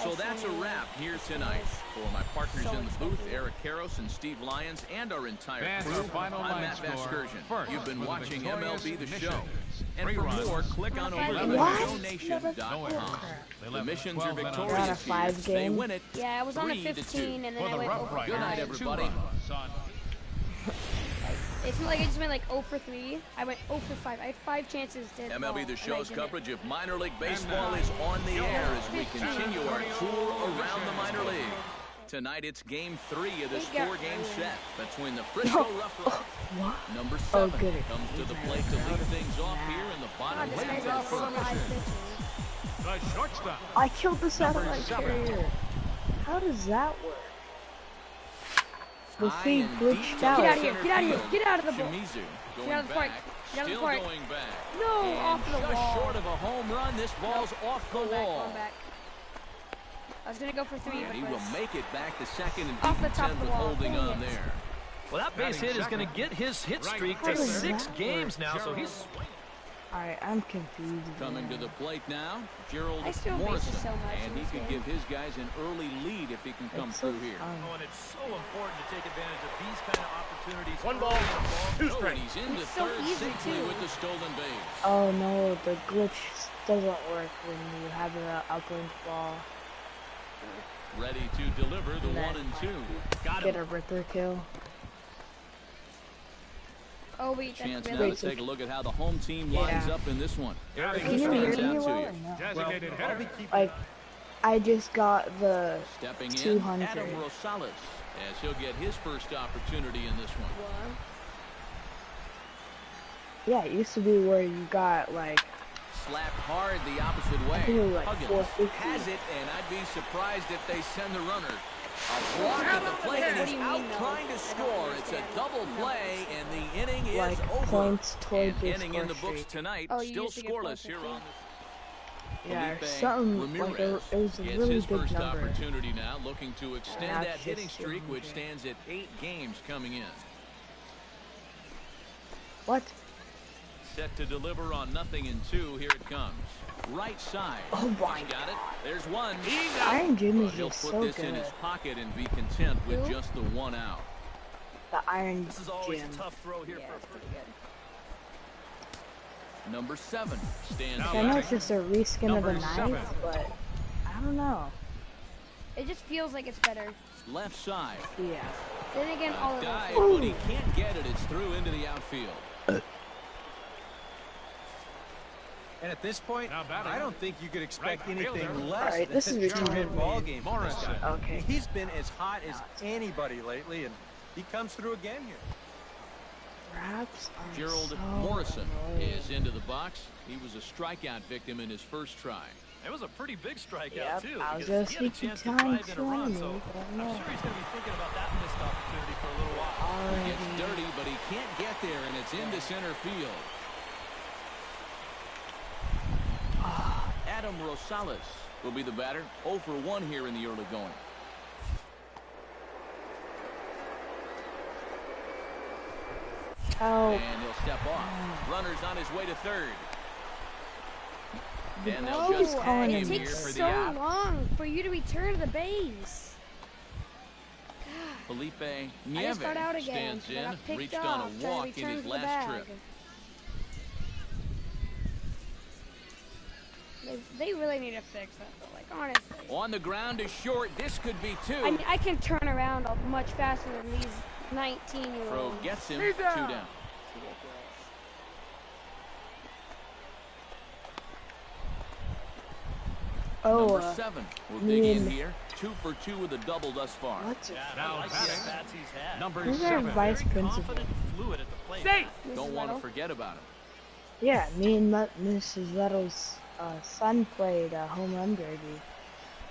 So that's a wrap here tonight. For my partners in the booth, Eric Karros and Steve Lyons, and our entire Fans, crew, our final I'm line Matt score. Vasgersian. First, You've been for the watching victorious MLB The Show. Missions. And 3 for runs. more, click on over to What? theshownations.com. The missions are Twelve and victorious We're on a here. 5 They game. win it. Yeah, I was on a 3 to 15, 2. and then For I the went Rough over Riders, Good night, 5. everybody. 2 runs on It's not like I just went like 0 for 3. I went 0 for 5. I had 5 chances to MLB The and I Show's didn't. coverage of minor league baseball is on the air as we continue our tour around the minor league. Tonight it's game 3 of this 4-game set between the Frisco Rough Riders. Number 7 comes to the plate to lead things off here in the bottom God, this half guy's of the also first. 5 pitches. the shortstop. I killed the Number satellite 7. carrier. How does that work? The High thing and glitched deep out. Get out of center here, get out of here, field. get out of the ball. Shimizu going Get out of the park. back, Get out of the still park. going back. No, And off the just wall. short of a home run, this ball's off the Going back, wall. going back. I was going to go for 3, And but he will make it back to second and Off be the top content of the with wall. holding Dang on it. there. Well, that base hit is going to get his hit streak to How does 6 that games work? now, so he's swinging. Alright, I'm confused. Coming to the plate now, Gerald I still base Morrison. it so much And in he this could game. give his guys an early lead if he can come It's so through here. fun. Oh, and it's so important to take advantage of these kind of opportunities. 1 ball, 2 Oh, strikes. and he's into It's so third easy, safely too. with the stolen base. Oh no, the glitch doesn't work when you have an upwind ball. Ready to deliver the And then 1 and 2. Got Get him. a ripper kill. Oh, wait, that's Chance now really... to take a look at how the home team lines up in this one. Can Who you hear stands me out to well you? or no? Designated hitter. Like, I just got the Stepping in, 200. Adam Rosales, as he'll get his first opportunity in this one. Yeah, it used to be where you got like Slapped hard the opposite way. think it was like Huggins 450. has it, and I'd be surprised if they send the runner. A block at the plate, and What do he's you out mean, though? trying to score. It's a double play, and the inning is like over. points towards And your inning score in the books streak. tonight, Oh, you still used to get scoreless here 450? on Yeah, or Felipe something like Ramirez it was a gets really his big first number. opportunity now, looking to extend that's that hitting just streak, which 200. stands at 8 games coming in. What? Set to deliver on 0-2. Here it comes. Right side. Oh my He's got it. There's one. Iron Gym Well, is he'll just put so this good. in his pocket and be content with Who? just the 1 out. The Iron This is always Gym. a tough throw here Yeah, for it's pretty good. Number 7 stands Now I know in. it's just a reskin of the Number 7. ninth, but I don't know. It just feels like it's better. Left side. Yeah. Then again, all of Dive, those. but he can't get it. It's through into the outfield. And at this point, Now batting. I don't think you could expect Right anything fielder. less Alright, this than is a two-hit retarded, ball man. game from this Morrison. guy. Okay. He's been as hot as anybody lately, and he comes through again here. Raps are Gerald so Morrison annoying. is into the box. He was a strikeout victim in his first try. It was a pretty big strikeout, too. I was Because he had a chance to drive in a run, so I'm I'm sure he's going to be thinking about that missed opportunity for a little while. He gets dirty, but he can't get there, and it's into center field. Adam Rosales will be the batter. 0 for 1 here in the early going. Oh. And he'll step off. Runner's on his way to third. And no, they'll just tag him it here takes for the so out. long for you to return to the base. Felipe I just got out Nieves again. stands in, reached on a walk in his last trip. They really need to fix that, though. Like, honestly. On the ground is short. This could be 2. I mean, I can turn around much faster than these 19-year-olds. Throw gets him 2 down. Oh, Number 7 will dig in here. 2 for 2 with a double thus far. Now number Who's our 7. vice principal? Fluid at the plate. Don't want to forget about him. Yeah, me and Mrs. Little's son played home run derby.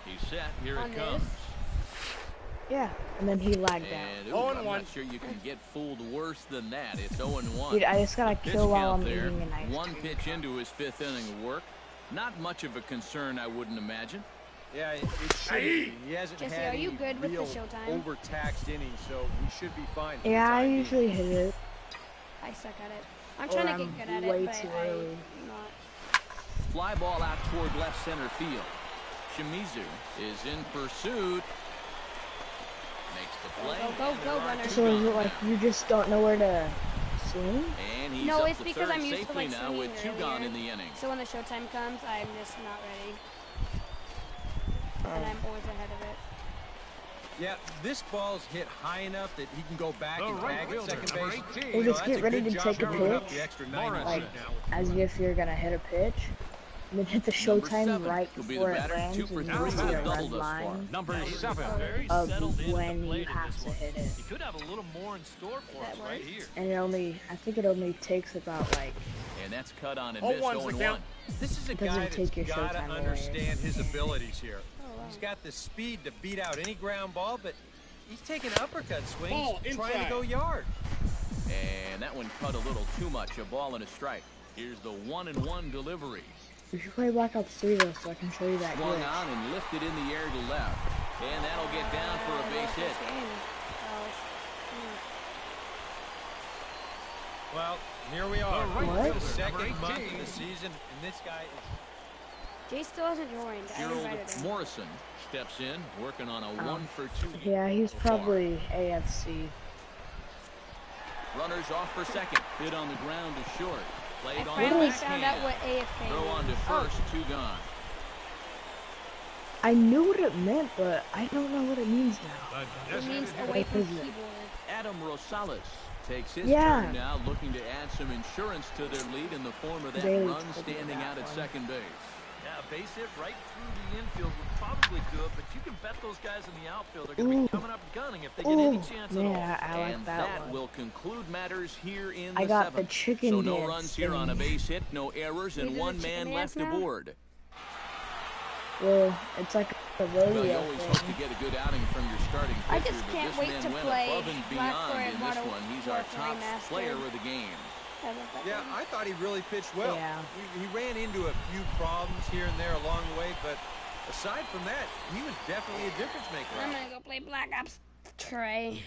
He's set. Here On it comes. Yeah, and then he lagged out. And I'm not sure you can get fooled worse than that. It's 0-1. Dude, I just got a kill while I'm there. eating an ice cream. 1 pitch into his 5th inning of work. Not much of a concern, I wouldn't imagine. Yeah, it should be. He hasn't Jesse, had are you any good with the real showtime? overtaxed innings, so he should be fine. Yeah, I usually hit it. I suck at it. I'm trying to get good at way it, but too I'm early. not. Fly ball out toward left center field. Shimizu is in pursuit. Makes the play. Go, runner. So is it like you just don't know where to swing? And he's No, up it's to because third I'm used to safely like now swinging with 2 gone in the inning. So when the showtime comes, I'm just not ready. And I'm always ahead of it. Yeah, this ball's hit high enough that he can go back The and right tag at fielder, second number base. 18. Or just That's get a ready good to job take a moving up pitch, the extra 90 like now. as if you're gonna hit a pitch, and then hit the Number showtime 7 right will be the before it batter. lands, 2 for and 3 you with see a the double red thus far. line Number 7. Very of settled in at when the you plate in have this to one. hit it. He could have a little more in store for us right here. And I think it only takes about like. And that's cut on and missed 0-1. This is a Doesn't guy take your that's got to showtime away. understand his abilities here. He's got the speed to beat out any ground ball, but he's taking uppercut swings, trying to go yard. And that one cut a little too much. A ball and a strike. Here's the 1-1 delivery. We should play Black Ops 3 though, so I can show you that Swung glitch. on and lifted in the air to left. And that'll get down for a base hit. Well, here we are. What? The second month of the season, and this guy is... Jay still hasn't joined. I Gerald invited him. Morrison steps in, working on a 1 for 2. Yeah, he's so far. probably AFC. Runners off for second. Hit on the ground to short. Played I on the finally found out backhand. what AFK Throw on to means. first, 2 gone. I knew what it meant, but I don't know what it means now. It means away from keyboard. Adam Rosales takes his Yeah. turn now, looking to add some insurance to their lead in the form of that Bailey run told me standing that out at one. second base. Yeah, a base hit right through the infield would probably do it, but you can bet those guys in the outfield are going to be coming up gunning if they get any chance at all. Yeah, I like And that that one. will conclude matters here in I the got 7th. the chicken So no dance runs here on a thing. base hit, no errors, and You do the 1 chicken man dance left now? aboard. Well, it's like a Well, you rodeo always hope to thing. get a good outing from your starting pitcher, I just but can't this wait man to went play above and Black beyond Fire in this Modern one. He's our Warfare top Remastered. player of the game. I love that Yeah, game. I thought he really pitched well. Yeah. He ran into a few problems here and there along the way, but aside from that, he was definitely a difference maker. I'm gonna go play Black Ops 3.